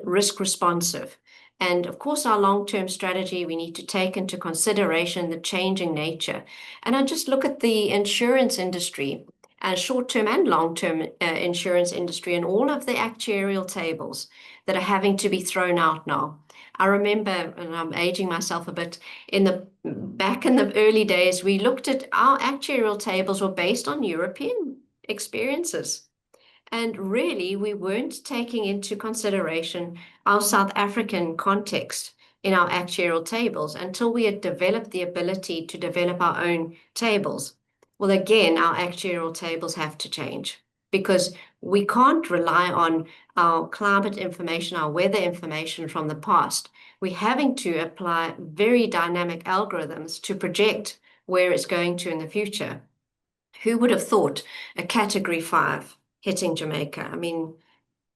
risk responsive. And of course, our long-term strategy, we need to take into consideration the changing nature. And I just look at the insurance industry, short-term and long-term insurance industry, and all of the actuarial tables that are having to be thrown out now. I remember, and I'm aging myself a bit, back in the early days, we looked at our actuarial tables were based on European experiences. And really, we weren't taking into consideration our South African context in our actuarial tables until we had developed the ability to develop our own tables. Well, again, our actuarial tables have to change, because we can't rely on our climate information, our weather information from the past. We're having to apply very dynamic algorithms to project where it's going to in the future. Who would have thought a Category 5 hitting Jamaica? I mean,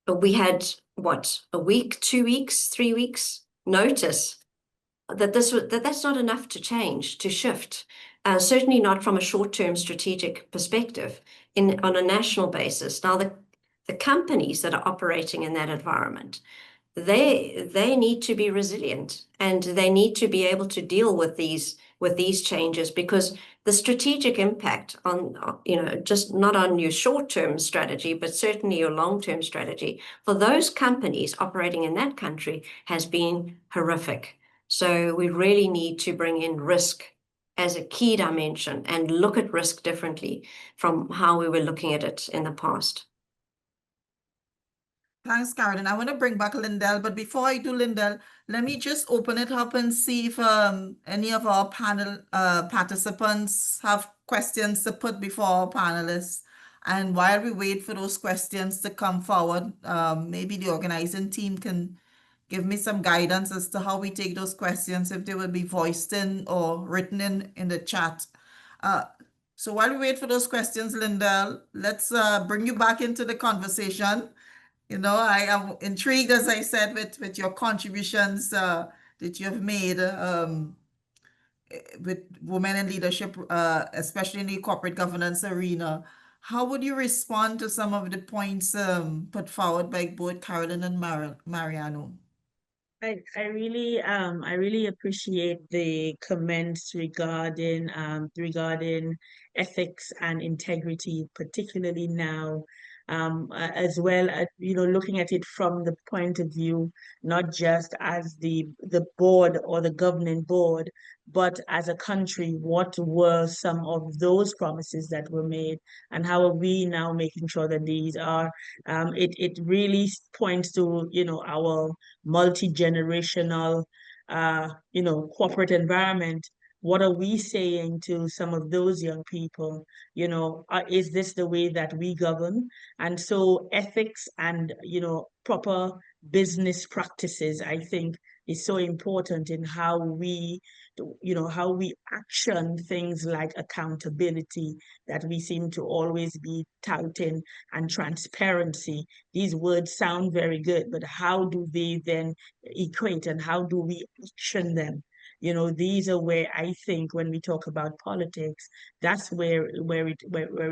we had, a week, 2 weeks, 3 weeks notice that that's not enough to change, to shift. Certainly not from a short-term strategic perspective on a national basis. Now, the companies that are operating in that environment, they need to be resilient, and they need to be able to deal with these changes, because the strategic impact on, just not on your short-term strategy, but certainly your long-term strategy for those companies operating in that country has been horrific. So we really need to bring in risk as a key dimension and look at risk differently from how we were looking at it in the past. Thanks, Carolyn. I want to bring back Lyndell, but before I do Lyndell, let me just open it up and see if any of our panel participants have questions to put before our panelists. And while we wait for those questions to come forward, maybe the organizing team can give me some guidance as to how we take those questions, if they will be voiced in or written in the chat. So while we wait for those questions, Lyndell, let's bring you back into the conversation. You know, I am intrigued, as I said, with your contributions that you have made with women in leadership, especially in the corporate governance arena. How would you respond to some of the points put forward by both Carolyn and Mariano? I really appreciate the comments regarding ethics and integrity, particularly now, as well as looking at it from the point of view not just as the board or the governing board, but as a country, what were some of those promises that were made, and how are we now making sure that these are it really points to our multi-generational corporate environment. What are we saying to some of those young people? Is this the way that we govern? And so ethics and proper business practices, I think, is so important in how we action things like accountability that we seem to always be touting, and transparency. These words sound very good, but how do they then equate, and how do we action them? These are where I think when we talk about politics, that's where it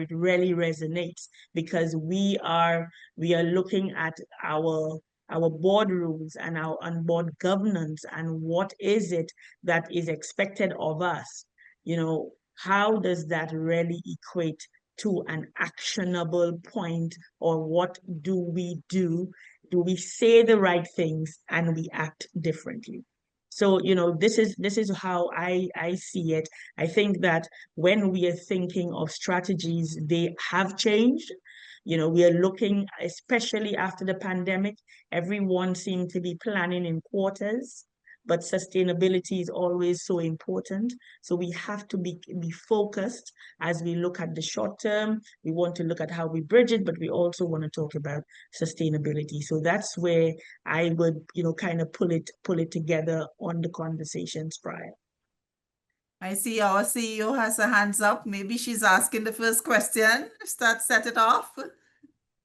really resonates, because we are looking at our boardrooms and our on-board governance, and what is it that is expected of us? How does that really equate to an actionable point? Or what do we do? Do we say the right things and we act differently? So, this is how I see it. I think that when we are thinking of strategies, they have changed. We are looking, especially after the pandemic, everyone seemed to be planning in quarters, but sustainability is always so important. So we have to be focused as we look at the short term. We want to look at how we bridge it, but we also want to talk about sustainability. So that's where I would, kind of pull it together on the conversations prior. I see our CEO has her hands up. Maybe she's asking the first question. Set it off.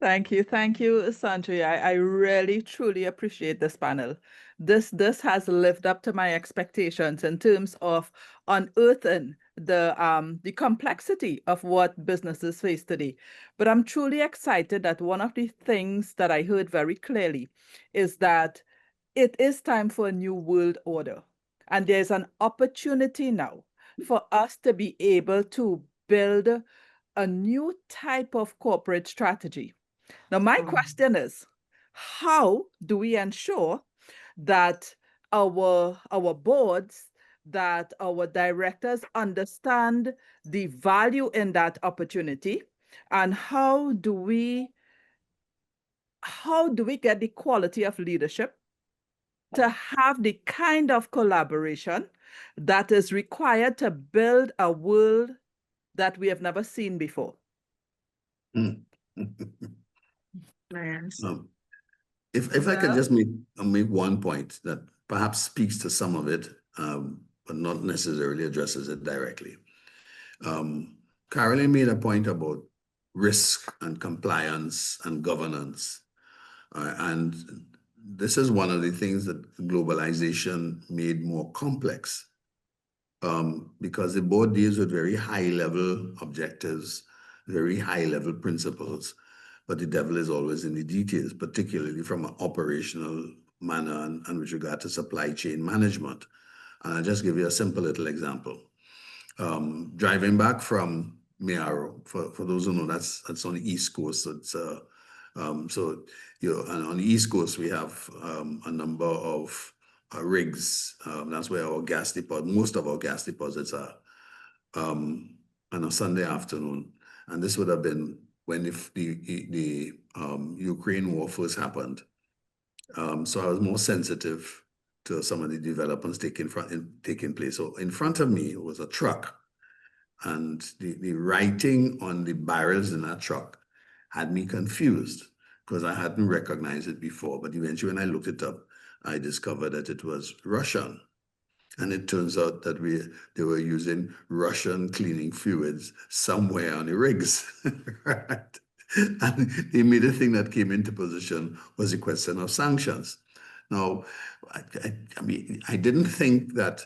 Thank you, Sonji. I really truly appreciate this panel. This has lived up to my expectations in terms of unearthing the complexity of what businesses face today. But I'm truly excited that one of the things that I heard very clearly is that it is time for a new world order, and there's an opportunity now for us to be able to build a new type of corporate strategy. Now, my question is, how do we ensure that our boards, that our directors understand the value in that opportunity, and how do we get the quality of leadership to have the kind of collaboration that is required to build a world that we have never seen before? If I can just make one point that perhaps speaks to some of it, but not necessarily addresses it directly. Carolyn made a point about risk and compliance and governance. And this is one of the things that globalization made more complex, because the board deals with very high-level objectives, very high-level principles, but the devil is always in the details, particularly from an operational manner and with regard to supply chain management. And I'll just give you a simple little example. Driving back from Mariano, for those who know, that's on the East Coast. It's and on the East Coast we have a number of rigs. That's where our gas depot, most of our gas deposits are, on a Sunday afternoon. And this would have been when the Ukraine war first happened. So I was more sensitive to some of the developments taking place. So in front of me was a truck, and the writing on the barrels in that truck had me confused because I hadn't recognized it before. But eventually when I looked it up, I discovered that it was Russian. And it turns out that they were using Russian cleaning fluids somewhere on the rigs. Right? And the immediate thing that came into position was the question of sanctions. Now, I mean, I didn't think that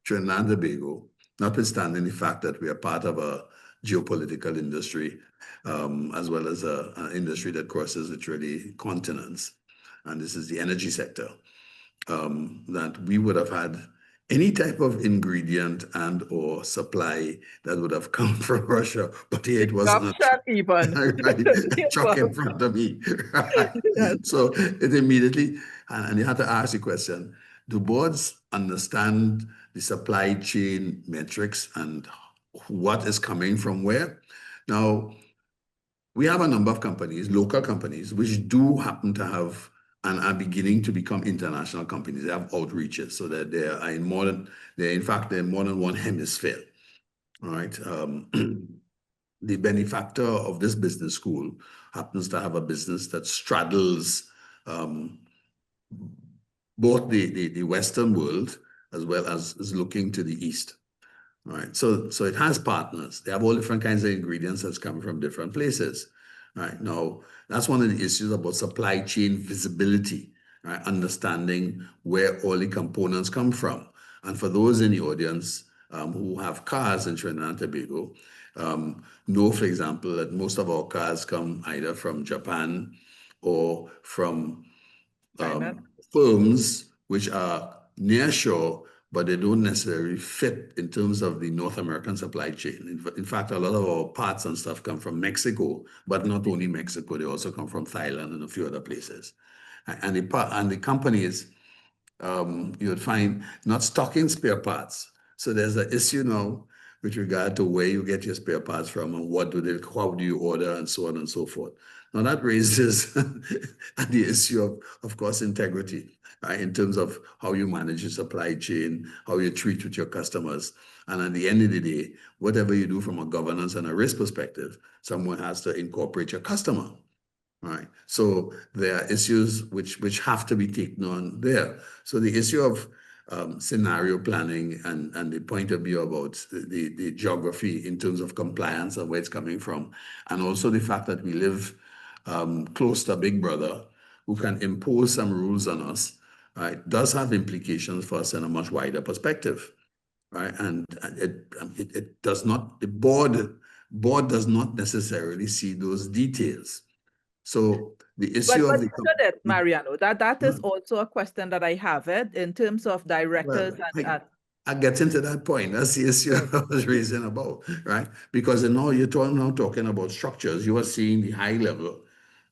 Trinidad and Tobago, notwithstanding the fact that we are part of a geopolitical industry, as well as an industry that crosses literally continents, and this is the energy sector, that we would have had any type of ingredient and or supply that would have come from Russia, but here it was on a truck, even. right, a truck in front of me. Right? Yes. So it immediately, and you have to ask the question, do boards understand the supply chain metrics and what is coming from where? Now, we have a number of companies, local companies, which do happen to have and are beginning to become international companies. They have outreaches so that they are in more than, they're in fact, they're in more than one hemisphere. All right. The benefactor of this business school happens to have a business that straddles both the Western world as well as is looking to the East. All right. So it has partners. They have all different kinds of ingredients that's coming from different places. Right. Now, that's one of the issues about supply chain visibility, right? Understanding where all the components come from. And for those in the audience who have cars in Trinidad and Tobago, know, for example, that most of our cars come either from Japan or from firms which are near shore, but they don't necessarily fit in terms of the North American supply chain. In fact, a lot of our parts and stuff come from Mexico, but not only Mexico, they also come from Thailand and a few other places. And the companies, you would find not stocking spare parts. So there's an issue now with regard to where you get your spare parts from and how do you order and so on and so forth. Now that raises the issue of course, integrity, right? In terms of how you manage your supply chain, how you treat with your customers. And at the end of the day, whatever you do from a governance and a risk perspective, someone has to incorporate your customer. Right. So there are issues which have to be taken on there. So the issue of scenario planning and the point of view about the geography in terms of compliance and where it's coming from, and also the fact that we live close to a big brother who can impose some rules on us, right, does have implications for us in a much wider perspective, right? And it does not, the board does not necessarily see those details. So the issue but of the Mariano, that is also a question that I have in terms of directors I get into that point. That's the issue I was raising about, right? Because now you're talking about structures. You are seeing the high level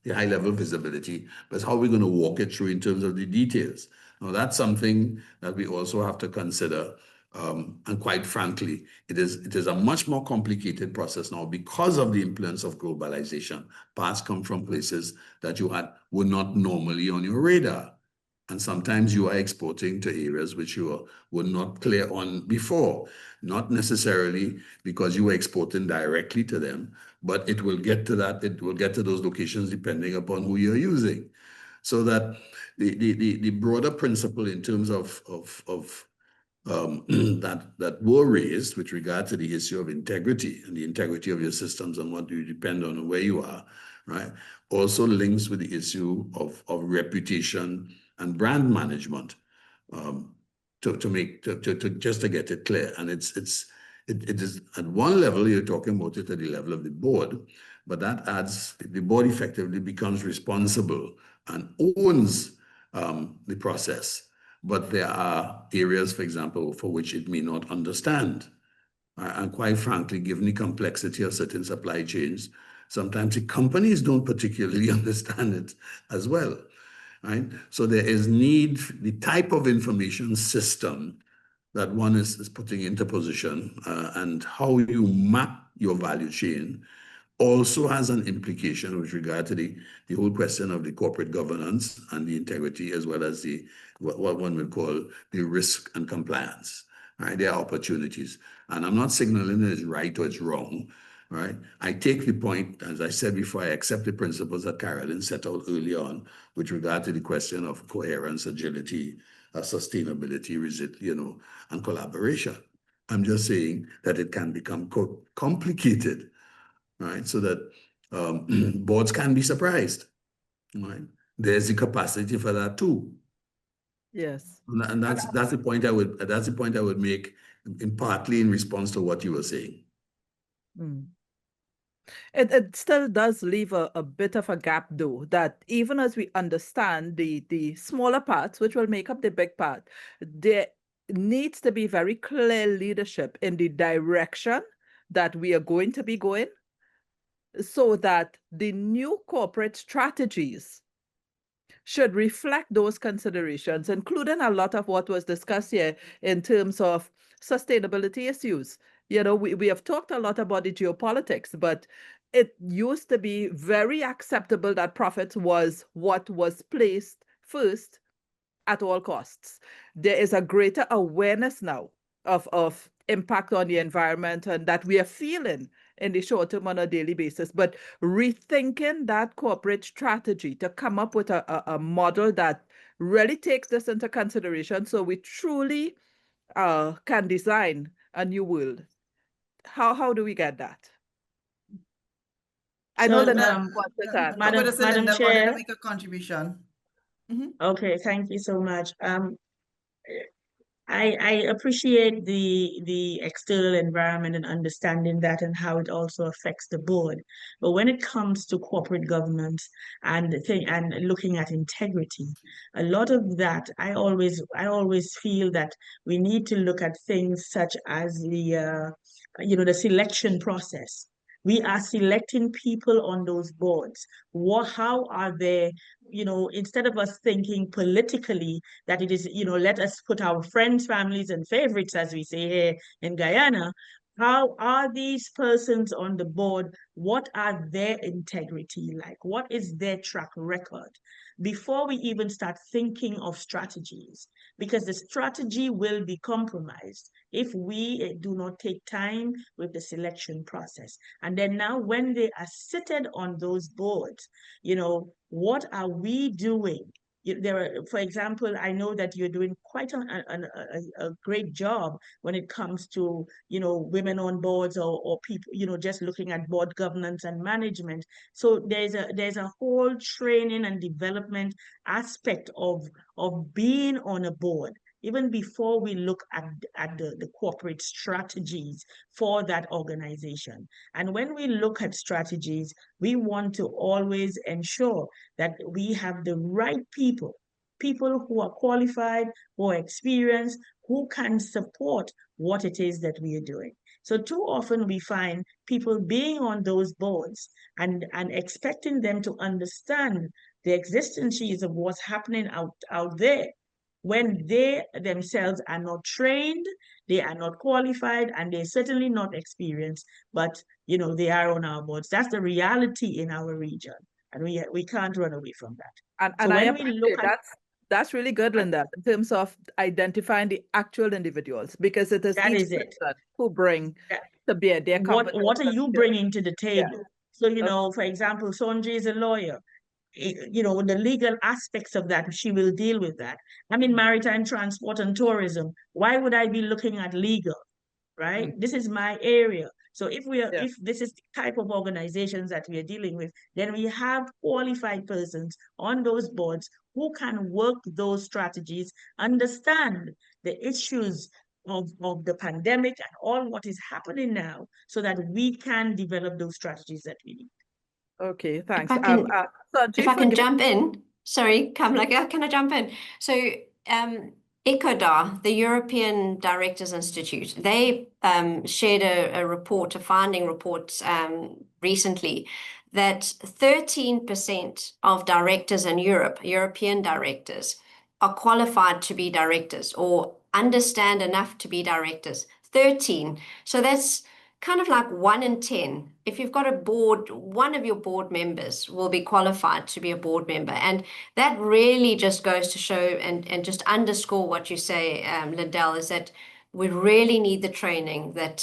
visibility, but how are we going to walk it through in terms of the details? Now that's something that we also have to consider. And quite frankly, it is a much more complicated process now because of the influence of globalization. Parts come from places that were not normally on your radar. And sometimes you are exporting to areas which you were not clear on before, not necessarily because you were exporting directly to them, but it will get to that, it will get to those locations depending upon who you're using. So that the broader principle in terms of that were raised with regard to the issue of integrity and the integrity of your systems and what you depend on and where you are, right? Also links with the issue of reputation and brand management, just to get it clear. And it is at one level, you're talking about it at the level of the board, but that adds, the board effectively becomes responsible and owns the process. But there are areas, for example, for which it may not understand. And quite frankly, given the complexity of certain supply chains, sometimes the companies don't particularly understand it as well, right? So there is need, the type of information system that one is putting into position and how you map your value chain also has an implication with regard to the whole question of the corporate governance and the integrity, as well as what one would call the risk and compliance. Right? There are opportunities. And I'm not signaling that it's right or it's wrong. right? I take the point, as I said before, I accept the principles that Carolyn set out early on with regard to the question of coherence, agility, sustainability, and collaboration. I'm just saying that it can become complicated, right? So that boards can be surprised, right? There's the capacity for that too. Yes. And that's the point I would make partly in response to what you were saying. It still does leave a bit of a gap, though, that even as we understand the smaller parts, which will make up the big part, there needs to be very clear leadership in the direction that we are going to be going, so that the new corporate strategies should reflect those considerations, including a lot of what was discussed here in terms of sustainability issues. We have talked a lot about the geopolitics, but it used to be very acceptable that profit was what was placed first at all costs. There is a greater awareness now of impact on the environment, and that we are feeling in the short term on a daily basis, but rethinking that corporate strategy to come up with a model that really takes this into consideration, so we truly can design a new world. How do we get that? I know So, that Madam Chair. Make a contribution. Okay, thank you so much. I appreciate the external environment and understanding that and how it also affects the board. But when it comes to corporate governance and looking at integrity, a lot of that I always feel that we need to look at things such as the selection process. We are selecting people on those boards. How are they, instead of us thinking politically that it is, let us put our friends, families, and favorites, as we say here in Guyana, how are these persons on the board? What are their integrity like? What is their track record? Before we even start thinking of strategies, because the strategy will be compromised if we do not take time with the selection process. And then now when they are seated on those boards, what are we doing? For example, I know that you're doing quite a great job when it comes to, women on boards or people, just looking at board governance and management. So there's a whole training and development aspect of being on a board, even before we look at the corporate strategies for that organization. And when we look at strategies, we want to always ensure that we have the right people who are qualified, who are experienced, who can support what it is that we are doing. So too often we find people being on those boards and expecting them to understand the exigencies of what's happening out there, when they themselves are not trained, they are not qualified, and they're certainly not experienced, but they are on our boards. That's the reality in our region, and we can't run away from that. And so when we look at that's really good, Lyndell, in terms of identifying the actual individuals, because it is each person who bring to bear their competence. What are you bringing to the table? So, for example, Sonji is a lawyer. The legal aspects of that, she will deal with that. I'm in maritime transport and tourism. Why would I be looking at legal, right? This is my area. So if this is the type of organizations that we are dealing with, then we have qualified persons on those boards who can work those strategies, understand the issues of the pandemic and all what is happening now, so that we can develop those strategies that we need. Okay, thanks. If I can jump in, sorry, Kamala, can I jump in? So ECODA, the European Directors Institute, they shared a finding report recently that 13% of directors in Europe, European directors, are qualified to be directors or understand enough to be directors. 13. So that's kind of like 1 in 10. If you've got a board, one of your board members will be qualified to be a board member. And that really just goes to show and just underscore what you say, Lyndell, is that we really need the training that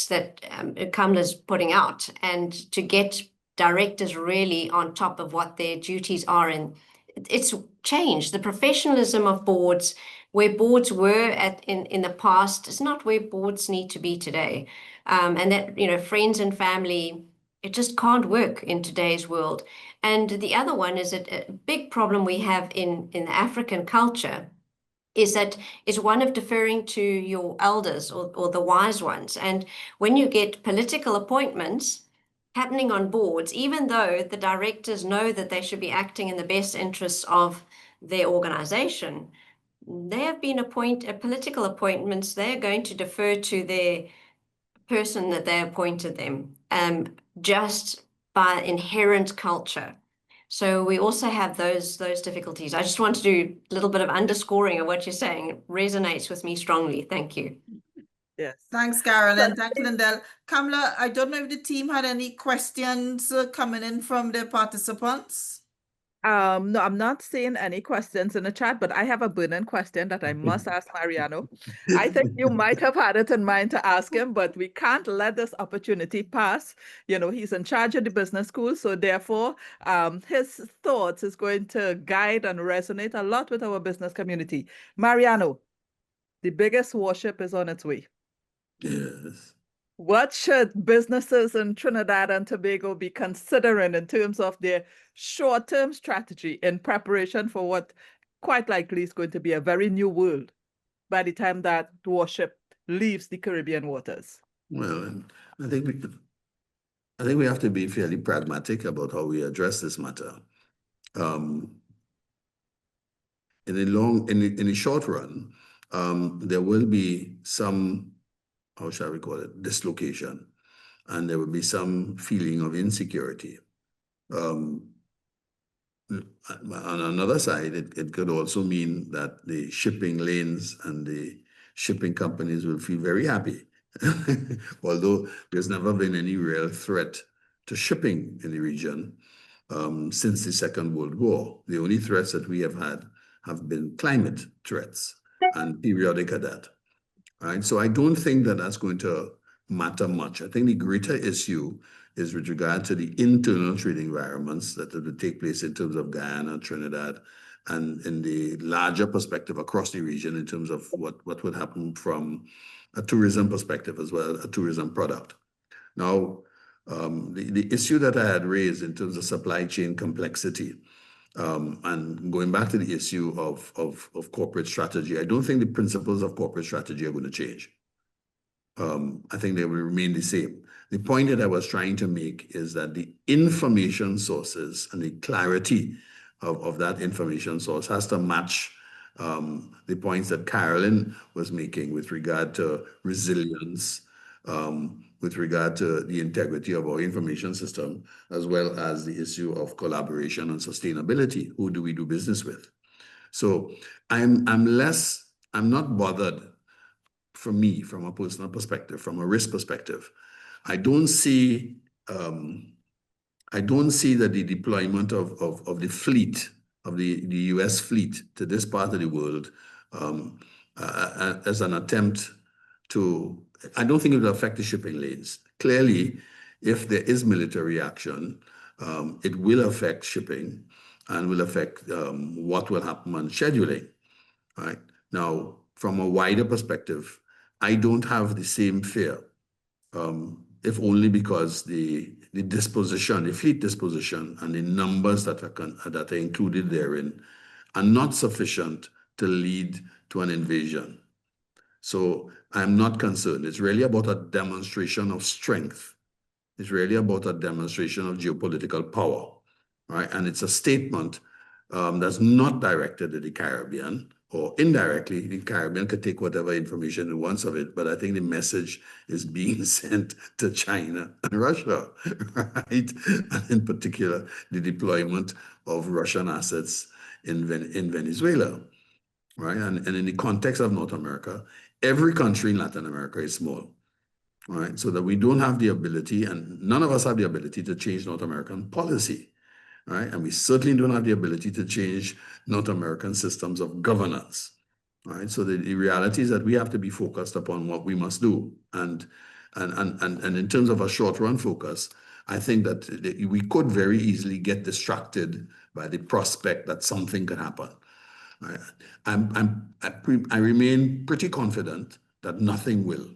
Kamla's putting out, and to get directors really on top of what their duties are. And it's changed. The professionalism of boards, where boards were in the past, is not where boards need to be today. And that, you know, friends and family, it just can't work in today's world. And the other one is a big problem we have in the African culture is one of deferring to your elders or the wise ones. And when you get political appointments happening on boards, even though the directors know that they should be acting in the best interests of their organization, they have been political appointments, they're going to defer to their person that they appointed them, just by inherent culture. So we also have those difficulties. I just want to do a little bit of underscoring of what you're saying. It resonates with me strongly. Thank you. Yes. Thanks, Carolyn. Thanks, Lyndell. Kamla, I don't know if the team had any questions coming in from the participants. No, I'm not seeing any questions in the chat, but I have a burning question that I must ask Mariano. I think you might have had it in mind to ask him, but we can't let this opportunity pass. You know, he's in charge of the business school, so therefore, his thoughts is going to guide and resonate a lot with our business community. Mariano, the biggest warship is on its way. Yes. What should businesses in Trinidad and Tobago be considering in terms of their short-term strategy in preparation for what quite likely is going to be a very new world by the time that warship leaves the Caribbean waters? Well, I think we have to be fairly pragmatic about how we address this matter. In the short run, there will be some, how shall we call it, dislocation, and there will be some feeling of insecurity. On another side, it could also mean that the shipping lanes and the shipping companies will feel very happy. Although there's never been any real threat to shipping in the region since the Second World War. The only threats that we have had have been climate threats and periodic at that. Right? So I don't think that that's going to matter much. I think the greater issue is with regard to the internal trading environments that will take place in terms of Guyana, Trinidad, and in the larger perspective across the region in terms of what would happen from a tourism perspective as well, a tourism product. Now, the issue that I had raised in terms of supply chain complexity, and going back to the issue of corporate strategy, I don't think the principles of corporate strategy are going to change. I think they will remain the same. The point that I was trying to make is that the information sources and the clarity of that information source has to match the points that Carolyn was making with regard to resilience, with regard to the integrity of our information system, as well as the issue of collaboration and sustainability. Who do we do business with? So I'm not bothered, for me, from a personal perspective, from a risk perspective. I don't see that the deployment of the fleet, of the US fleet to this part of the world as an attempt to, I don't think it will affect the shipping lanes. Clearly, if there is military action, it will affect shipping and will affect what will happen on scheduling. Right? Now, from a wider perspective, I don't have the same fear, if only because the disposition, the fleet disposition, and the numbers that are included therein are not sufficient to lead to an invasion. So I'm not concerned. It's really about a demonstration of strength. It's really about a demonstration of geopolitical power, right? And it's a statement that's not directed at the Caribbean, or indirectly, the Caribbean could take whatever information it wants of it, but I think the message is being sent to China and Russia, right? And in particular, the deployment of Russian assets in Venezuela, right? And in the context of North America, every country in Latin America is small, right? So that we don't have the ability, and none of us have the ability to change North American policy, right? And we certainly don't have the ability to change North American systems of governance, right? So the reality is that we have to be focused upon what we must do. And in terms of a short run focus, I think that we could very easily get distracted by the prospect that something could happen. Right? I remain pretty confident that nothing will.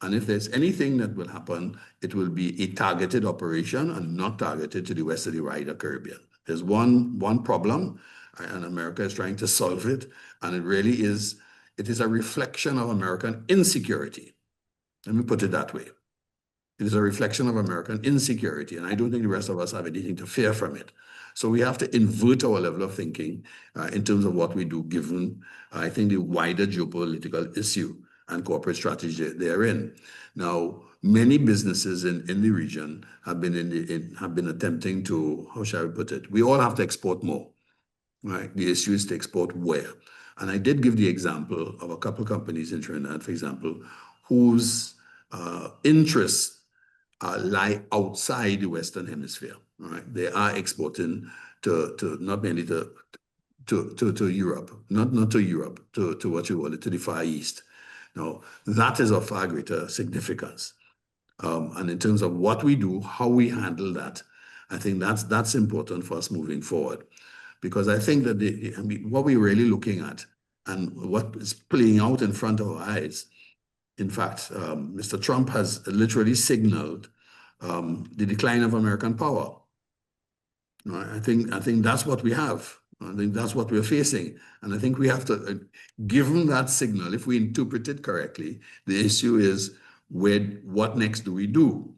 And if there's anything that will happen, it will be a targeted operation and not targeted to the west of the wider Caribbean. There's one problem, and America is trying to solve it, and it is a reflection of American insecurity. Let me put it that way. It is a reflection of American insecurity, and I don't think the rest of us have anything to fear from it. So we have to invert our level of thinking in terms of what we do, given, I think, the wider geopolitical issue and corporate strategy therein. Now, many businesses in the region have been attempting to, how shall I put it? We all have to export more, right? The issue is to export where. And I did give the example of a couple of companies in Trinidad, for example, whose interests lie outside the Western Hemisphere. Right? They are exporting to not mainly to Europe, not to Europe, to what you call it, to the Far East. Now, that is of far greater significance. And in terms of what we do, how we handle that, I think that's important for us moving forward. Because I think that what we're really looking at and what is playing out in front of our eyes, in fact, Mr. Trump has literally signaled the decline of American power. Right? I think that's what we have. I think that's what we're facing. And I think we have to, given that signal, if we interpret it correctly, the issue is what next do we do?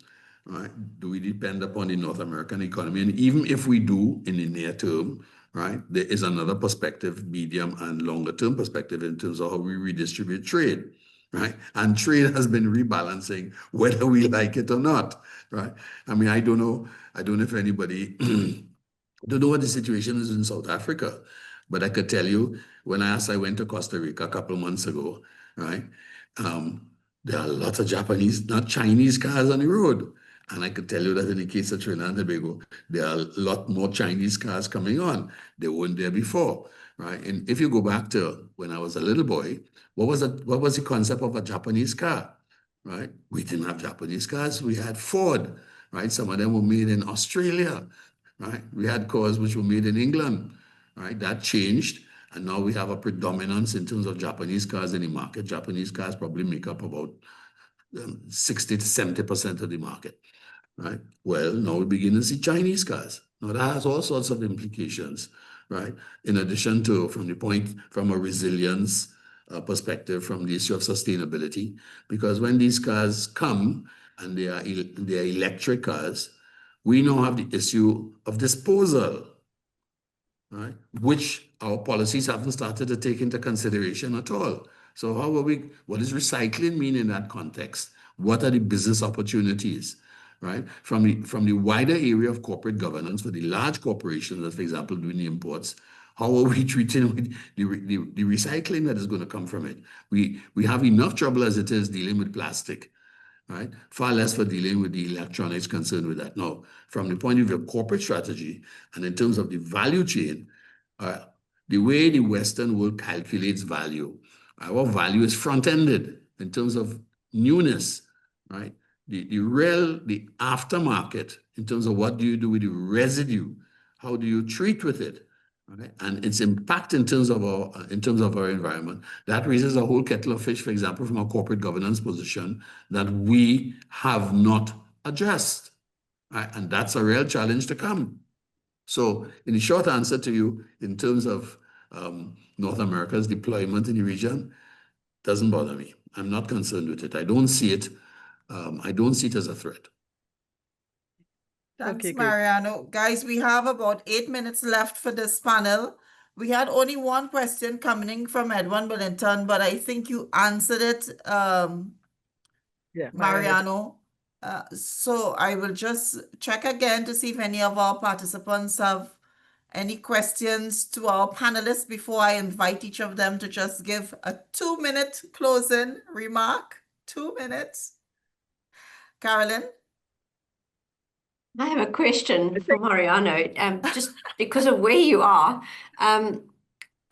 Right? Do we depend upon the North American economy? And even if we do in the near term, right, there is another perspective, medium and longer term perspective in terms of how we redistribute trade. Right? And trade has been rebalancing whether we like it or not. Right? I mean, I don't know if anybody don't know what the situation is in South Africa, but I could tell you when I went to Costa Rica a couple of months ago, right? There are lots of Japanese, not Chinese cars on the road. And I could tell you that in the case of Trinidad and Tobago, there are a lot more Chinese cars coming on. They weren't there before, right? And if you go back to when I was a little boy, what was the concept of a Japanese car, right? We didn't have Japanese cars. We had Ford, right? Some of them were made in Australia, right? We had cars which were made in England, right? That changed. And now we have a predominance in terms of Japanese cars in the market. Japanese cars probably make up about 60 to 70% of the market, right? Well, now we begin to see Chinese cars. Now that has all sorts of implications, right? In addition to, from a resilience perspective, from the issue of sustainability, because when these cars come and they are electric cars, we now have the issue of disposal, right? Which our policies haven't started to take into consideration at all. So what does recycling mean in that context? What are the business opportunities, right? From the wider area of corporate governance for the large corporations that, for example, doing the imports, how are we treating the recycling that is going to come from it? We have enough trouble as it is dealing with plastic, right? Far less for dealing with the electronics concerned with that. Now, from the point of view of corporate strategy and in terms of the value chain, the way the Western world calculates value, our value is front-ended in terms of newness, right? The aftermarket in terms of what do you do with the residue, how do you treat with it, right? And its impact in terms of our environment. That raises a whole kettle of fish, for example, from a corporate governance position that we have not addressed, right? And that's a real challenge to come. So, in the short answer to you, in terms of North America's deployment in the region, doesn't bother me. I'm not concerned with it. I don't see it. I don't see it as a threat. Thanks, Okay, great. Mariano. Guys, we have about 8 minutes left for this panel. We had only one question coming from Edwin Wellington, but I think you answered it, Yeah, Mariano. So I will just check again to see if any of our participants have any questions to our panelists before I invite each of them to just give a 2-minute closing remark. 2 minutes. Carolyn? I have a question for Mariano, just because of where you are.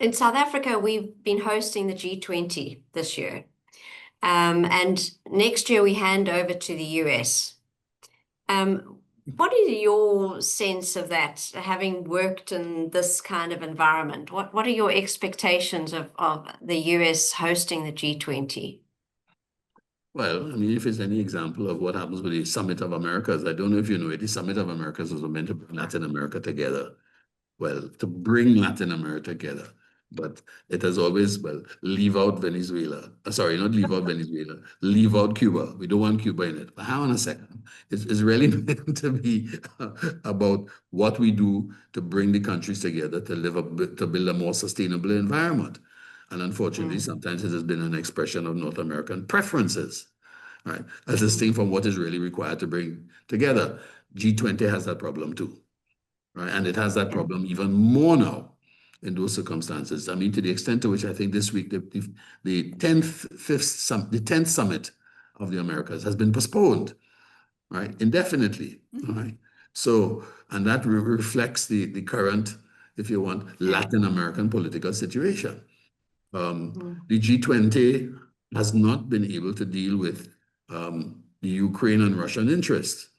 In South Africa, we've been hosting the G20 this year. And next year we hand over to the US. What is your sense of that, having worked in this kind of environment? What are your expectations of the US hosting the G20? Well, I mean, if it's any example of what happens with the Summit of Americas, I don't know if you know it, the Summit of Americas was meant to bring Latin America together. Well, to bring Latin America together. But it has always, well, leave out Venezuela. Sorry, not leave out Venezuela. Leave out Cuba. We don't want Cuba in it. But hang on a second. It's really meant to be about what we do to bring the countries together to build a more sustainable environment. And unfortunately, sometimes it has been an expression of North American preferences, right? As distinct from what is really required to bring together. G20 has that problem too, right? And it has that problem even more now in those circumstances. I mean, to the extent to which I think this week the 10th summit of the Americas has been postponed, right? Indefinitely, right? So, and that reflects the current, if you want, Latin American political situation. The G20 has not been able to deal with the Ukraine and Russian interests,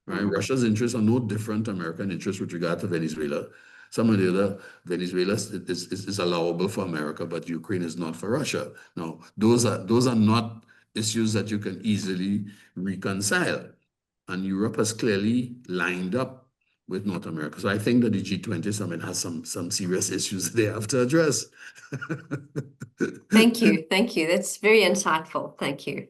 right? Russia's interests are no different to American interests with regard to Venezuela. Some of the other, Venezuela is allowable for America, but Ukraine is not for Russia. Now, those are not issues that you can easily reconcile. And Europe has clearly lined up with North America. So I think that the G20 summit has some serious issues they have to address. Thank you. Thank you. That's very insightful. Thank you.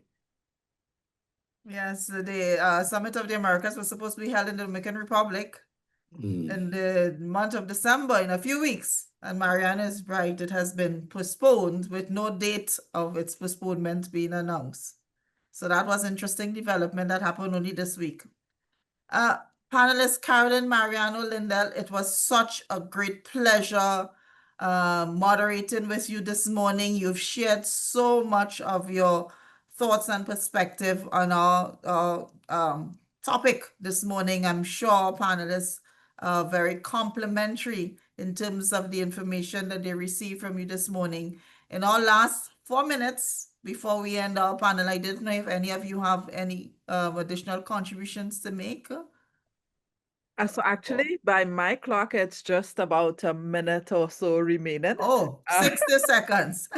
Yes, the Summit of the Americas was supposed to be held in the Dominican Republic in the month of December, in a few weeks. And Mariano is right, it has been postponed with no date of its postponement being announced. So that was interesting development that happened only this week. Panelists Carolyn, Mariano, Lyndell, it was such a great pleasure moderating with you this morning. You've shared so much of your thoughts and perspective on our topic this morning. I'm sure panelists are very complimentary in terms of the information that they received from you this morning. In our last 4 minutes before we end our panel, I didn't know if any of you have any additional contributions to make. So actually, by my clock, it's just about a minute or so remaining. Oh, 60 seconds.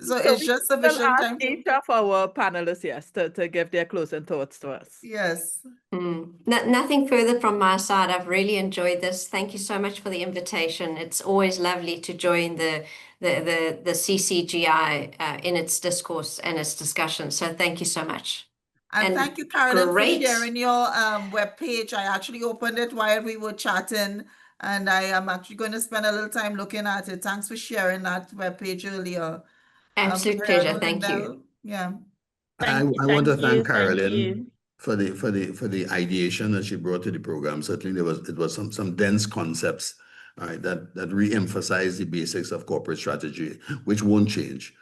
So it's we just will sufficient ask time to... each of our panelists, yes, to give their closing thoughts to us. Yes. Nothing further from my side. I've really enjoyed this. Thank you so much for the invitation. It's always lovely to join the CCGI in its discourse and its discussion. So thank you so much. And thank you, Carolyn, for sharing your webpage. I actually opened it while we were chatting, and I am actually going to spend a little time looking at it. Thanks for sharing that webpage earlier. Absolute pleasure. Thank you. Yeah. I want to thank Carolyn for the ideation that she brought to the program. Certainly, it was some dense concepts, right, that re-emphasize the basics of corporate strategy, which won't change.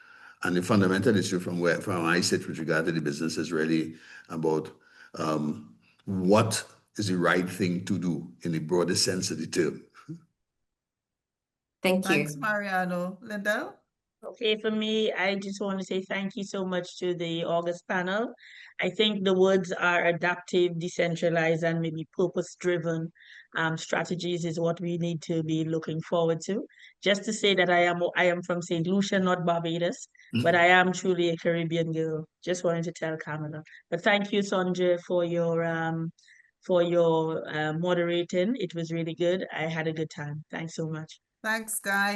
And the fundamental issue from where I sit with regard to the business is really about what is the right thing to do in the broadest sense of the term. Thank you. Thanks, Mariano. Lyndell? Okay, for me, I just want to say thank you so much to the August panel. I think the words are adaptive, decentralized, and maybe purpose-driven strategies is what we need to be looking forward to. Just to say that I am from St. Lucia, not Barbados, but I am truly a Caribbean girl. Just wanted to tell Kamala. But thank you, Sonji, for your moderating. It was really good. I had a good time. Thanks so much. Thanks, guys.